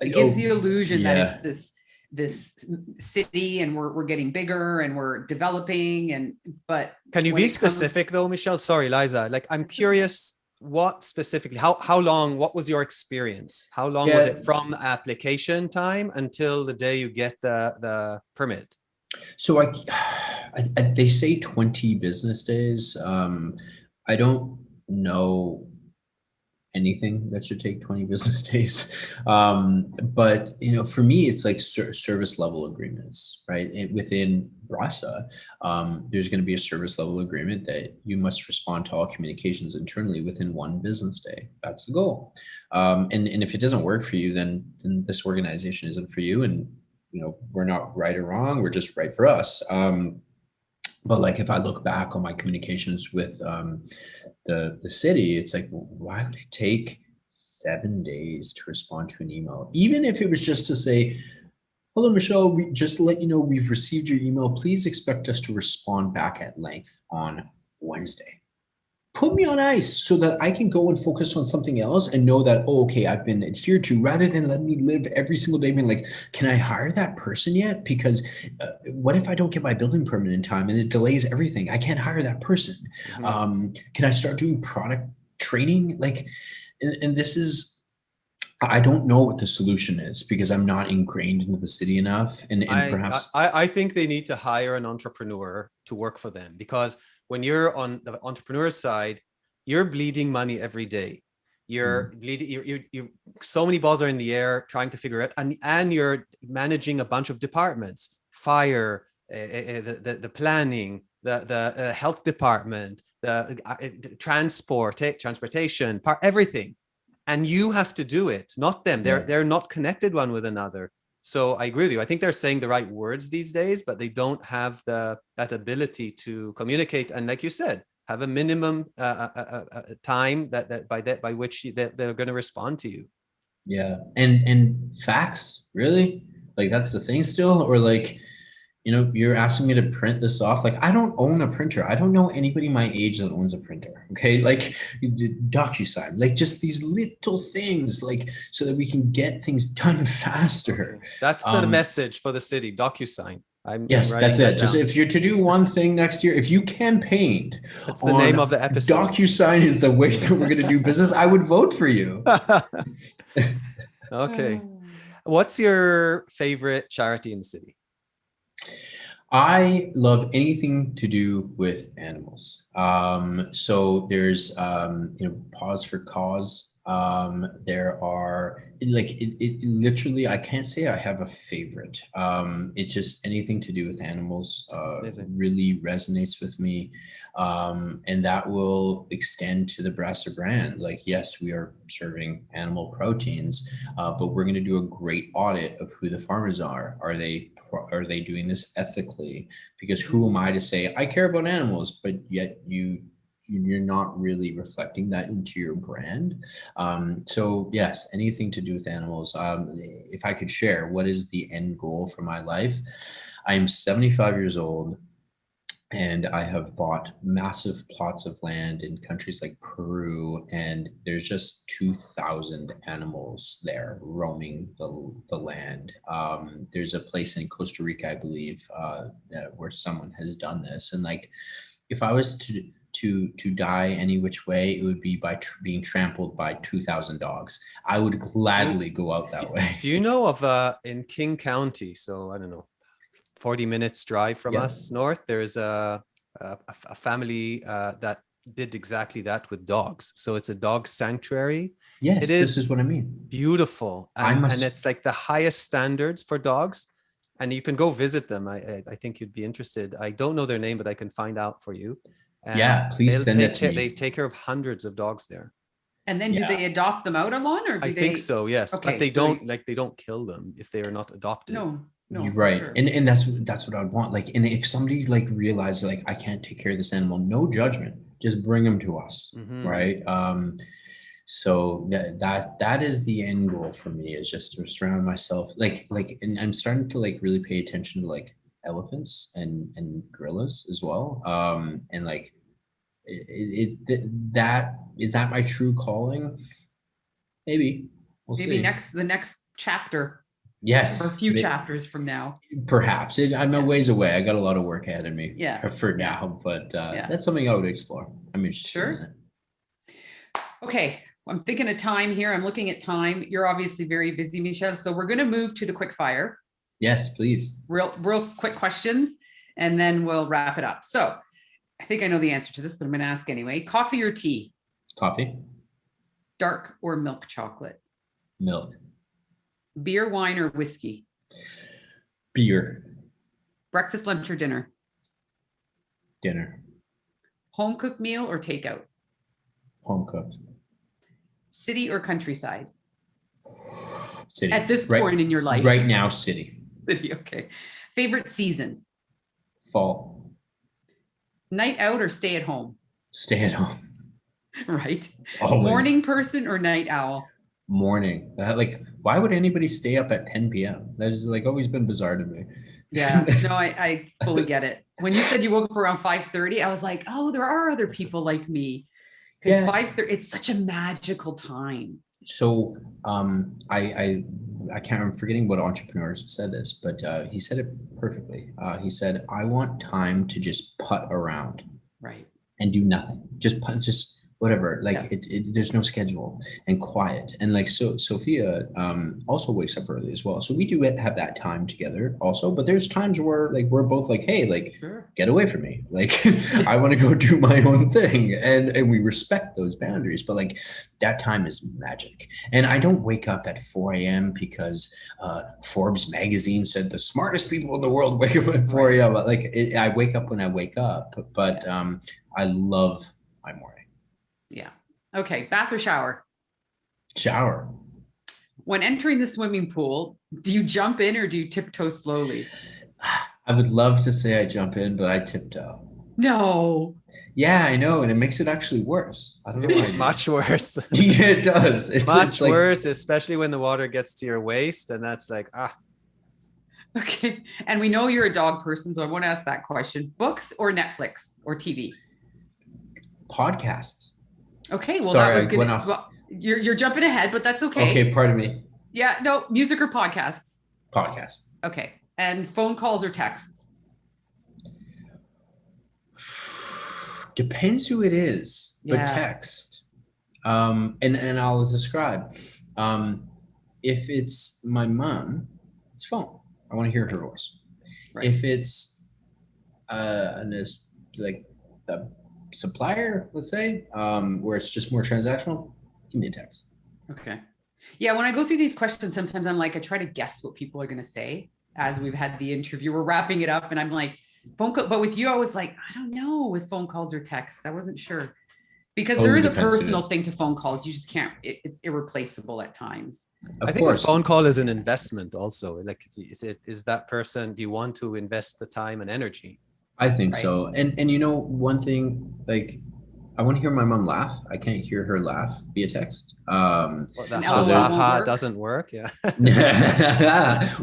It gives the illusion that it's this city and we're getting bigger and we're developing, but can you be specific though, Michelle? Sorry, Liza, like I'm curious, what specifically, how long, what was your experience? How long was it from application time until the day you get the permit? So they say 20 business days. I don't know anything that should take 20 business days. But, for me, it's like service level agreements, right? Within Brasa, there's going to be a service level agreement that you must respond to all communications internally within 1 business day. That's the goal. And if it doesn't work for you, then this organization isn't for you. And, we're not right or wrong. We're just right for us. But like, if I look back on my communications with the city, it's like, why would it take 7 days to respond to an email? Even if it was just to say, hello, Michelle, just to let you know, we've received your email. Please expect us to respond back at length on Wednesday. put me on ice so that I can go and focus on something else and know that, oh, okay, I've been adhered to, rather than let me live every single day being like, can I hire that person yet? Because what if I don't get my building permit in time and it delays everything? I can't hire that person. Can I start doing product training? Like, and this is, I don't know what the solution is because I'm not ingrained into the city enough. And perhaps I think they need to hire an entrepreneur to work for them, because when you're on the entrepreneur side, you're bleeding money every day. You're bleeding. You so many balls are in the air trying to figure it, and you're managing a bunch of departments: fire, the planning, the health department, the transportation, everything, and you have to do it, not them. They're not connected one with another. So I agree with you. I think they're saying the right words these days, but they don't have that ability to communicate. And like you said, have a minimum time by which they're going to respond to you. Yeah, and facts, really? Like that's the thing still, or like, you know, you're asking me to print this off. Like, I don't own a printer. I don't know anybody my age that owns a printer. Okay. Like DocuSign, like just these little things, like so that we can get things done faster. That's the message for the city, DocuSign. Yes, that's it. Just if you're to do one thing next year, if you campaigned, that's the name of the episode. DocuSign is the way that we're going to do business. I would vote for you. Okay. What's your favorite charity in the city? I love anything to do with animals. So there's, Pause for Cause. There are it literally, I can't say I have a favorite. It's just anything to do with animals really resonates with me. And that will extend to the Brasa brand. Like, yes, we are serving animal proteins, but we're going to do a great audit of who the farmers are. Are they doing this ethically? Because who am I to say I care about animals, but yet you're not really reflecting that into your brand. So yes, anything to do with animals. If I could share, what is the end goal for my life? I am 75 years old, and I have bought massive plots of land in countries like Peru, and there's just 2,000 animals there roaming the land. There's a place in Costa Rica, I believe, where someone has done this. And like, if I was to die any which way, it would be by being trampled by 2,000 dogs. I would gladly go out that way. Do you know of in King County? So I don't know, 40 minutes drive from us north, there's a family that did exactly that with dogs. So it's a dog sanctuary. Yes, this is what I mean. Beautiful. And it's like the highest standards for dogs. And you can go visit them. I think you'd be interested. I don't know their name, but I can find out for you. And please send it to me. They take care of hundreds of dogs there. And then do they adopt them out alone, or do I think so, yes. Okay, but they don't kill them if they are not adopted. No, you're right. Sure. And that's what I would want. Like, and if somebody's like realized like I can't take care of this animal, no judgment, just bring them to us. Right. So that is the end goal for me, is just to surround myself like, and I'm starting to like really pay attention to like elephants and gorillas as well. And like that is that my true calling? Maybe we'll see. The next chapter. Yes. Or a few chapters from now. Perhaps. I'm a ways away. I got a lot of work ahead of me. Yeah. For now, but that's something I would explore. I'm interested in it. Okay. I'm thinking of time here. I'm looking at time. You're obviously very busy, Michel. So we're going to move to the quick fire. Yes, please. Real quick questions, and then we'll wrap it up. So I think I know the answer to this, but I'm going to ask anyway. Coffee or tea? Coffee. Dark or milk chocolate? Milk. Beer, wine, or whiskey? Beer. Breakfast, lunch, or dinner? Dinner. Home cooked meal or takeout? Home cooked. City or countryside? City. At this point in your life? Right now, city. City, okay. Favorite season? Fall. Night out or stay at home? Stay at home. Right. Always. Morning person or night owl? Morning. Like, why would anybody stay up at 10 p.m.? That has like always been bizarre to me. Yeah, no, I fully get it. When you said you woke up around 5:30, I was like, oh, there are other people like me. Because Yeah. 5:30, it's such a magical time. So I can't, I'm forgetting what entrepreneurs said this, but he said it perfectly. He said, I want time to just putt around Right. and do nothing. Just putt, just whatever. Like Yeah. there's no schedule and quiet. And like, so Sophia also wakes up early as well. So we do have that time together also, but there's times where like, we're both like, hey, like, Sure. get away from me. Like, I want to go do my own thing. And we respect those boundaries, but like that time is magic. And I don't wake up at 4 a.m. because Forbes magazine said the smartest people in the world wake up at 4 a.m. Like I wake up when I wake up, but I love my morning. Yeah. Okay. Bath or shower? Shower. When entering the swimming pool, do you jump in or do you tiptoe slowly? I would love to say I jump in, but I tiptoe. No. Yeah, I know, and it makes it actually worse. I don't know why. Much worse. Yeah, it does. Much like, worse, especially when the water gets to your waist, and that's like Okay. And we know you're a dog person, so I want to ask that question. Books or Netflix or TV? podcasts. Okay. Well, Sorry, that was I good. went off. Well, you're jumping ahead, but that's okay. Okay, pardon me. Yeah. No, music or podcasts? Podcast. Okay. And phone calls or texts? Depends who it is, but Yeah. text. And I'll describe. If it's my mom, it's phone. I want to hear her voice. Right. If it's like a supplier, let's say, where it's just more transactional, give me a text. Okay. Yeah. When I go through these questions, sometimes I'm like, I try to guess what people are going to say as we've had the interview. We're wrapping it up and I'm like, phone call. But with you, I was like, I don't know with phone calls or texts. I wasn't sure because there is a Depends who it personal is. thing to phone calls. You just can't, it's irreplaceable at times. Of I think course. a phone call is an investment also. Like, is that person, do you want to invest the time and energy? I think Right. so. And you know, one thing, like, I want to hear my mom laugh. I can't hear her laugh via text. Well, the And ha LOL ha won't ha work? doesn't work. Yeah.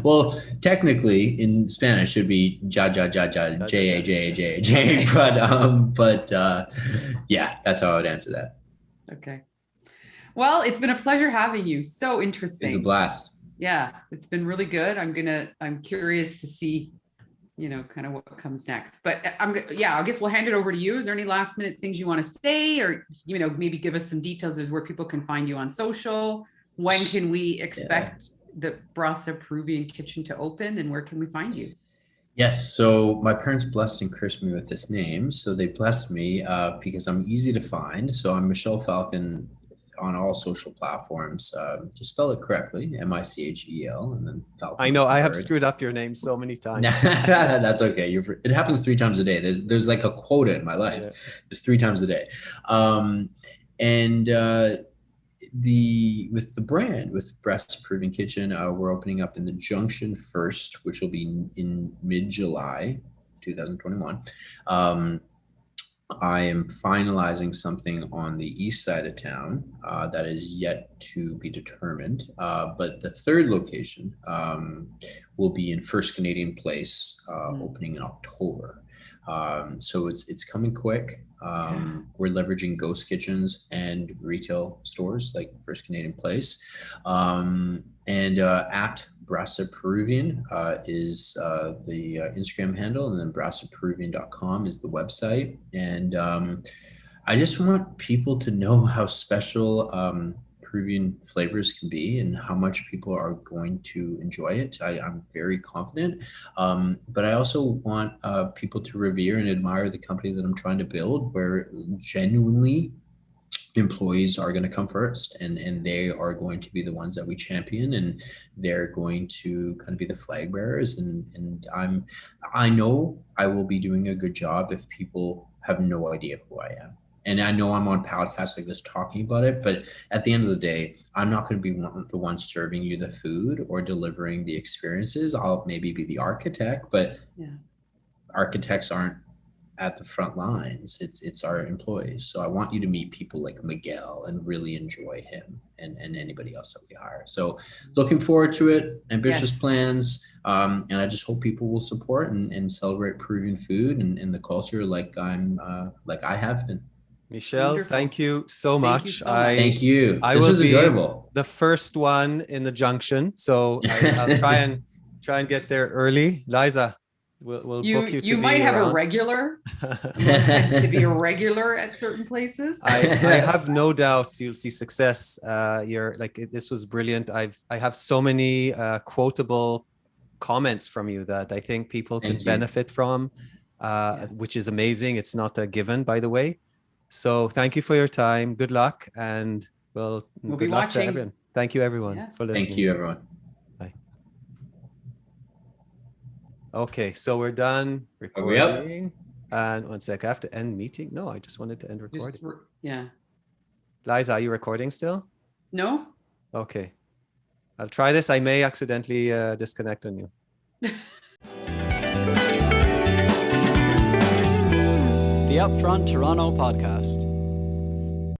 Well, technically in Spanish should be ja ja ja ja j a j a j a j. But yeah, that's how I would answer that. Okay. Well, it's been a pleasure having you. So It's interesting. a blast. Yeah, it's been really good. I'm curious to see, kind of what comes next, but I guess we'll hand it over to you. Is there any last minute things you want to say, or, maybe give us some details as where people can find you on social? When can we expect the Brasa Peruvian Kitchen to open, and where can we find you? Yes, so my parents blessed and cursed me with this name. So they blessed me because I'm easy to find. So I'm Michel Falcon on all social platforms. Just spell it correctly, Michel, and then Falcon. I know I have screwed up your name so many times. That's okay. It happens 3 times a day. There's like a quota in my life. Yeah. There's 3 times a day. With the brand, with Brasa Peruvian Kitchen, we're opening up in the Junction first, which will be in mid-July 2021. I am finalizing something on the east side of town that is yet to be determined. But the 3rd location will be in First Canadian Place, opening in October. So it's coming quick. We're leveraging ghost kitchens and retail stores like First Canadian Place. And at Brasa Peruvian is the Instagram handle, and then brasaperuvian.com is the website. And I just want people to know how special Peruvian flavors can be and how much people are going to enjoy it. I'm very confident, but I also want people to revere and admire the company that I'm trying to build, where genuinely employees are going to come first, and they are going to be the ones that we champion, and they're going to kind of be the flag bearers. And I know I will be doing a good job if people have no idea who I am. And I know I'm on podcasts like this talking about it, but at the end of the day, I'm not going to be the one serving you the food or delivering the experiences. I'll maybe be the architect, but architects aren't at the front lines. It's our employees. So I want you to meet people like Miguel and really enjoy him and anybody else that we hire. So looking forward to it, ambitious plans. And I just hope people will support and celebrate Peruvian food and the culture like I have been. Michel, Wonderful. thank you so Thank you much. so much. Thank you. I This will was be enjoyable. the first one in the junction, so I'll try and get there early. Liza, we'll book you to You might be have around. a regular to be a regular at certain places. I have no doubt you'll see success. This was brilliant. I have so many quotable comments from you that I think people can Thank you. benefit from, which is amazing. It's not a given, by the way. So thank you for your time. Good luck, and We'll good be luck to watching. everyone. Thank you, everyone, Yeah. for listening. Thank you, everyone. Okay, so we're done Are we up? recording. And one sec, I have to end meeting. No, I just wanted to end recording. Yeah. Liza, are you recording still? No? Okay. I'll try this. I may accidentally disconnect on you. The Upfront Toronto podcast.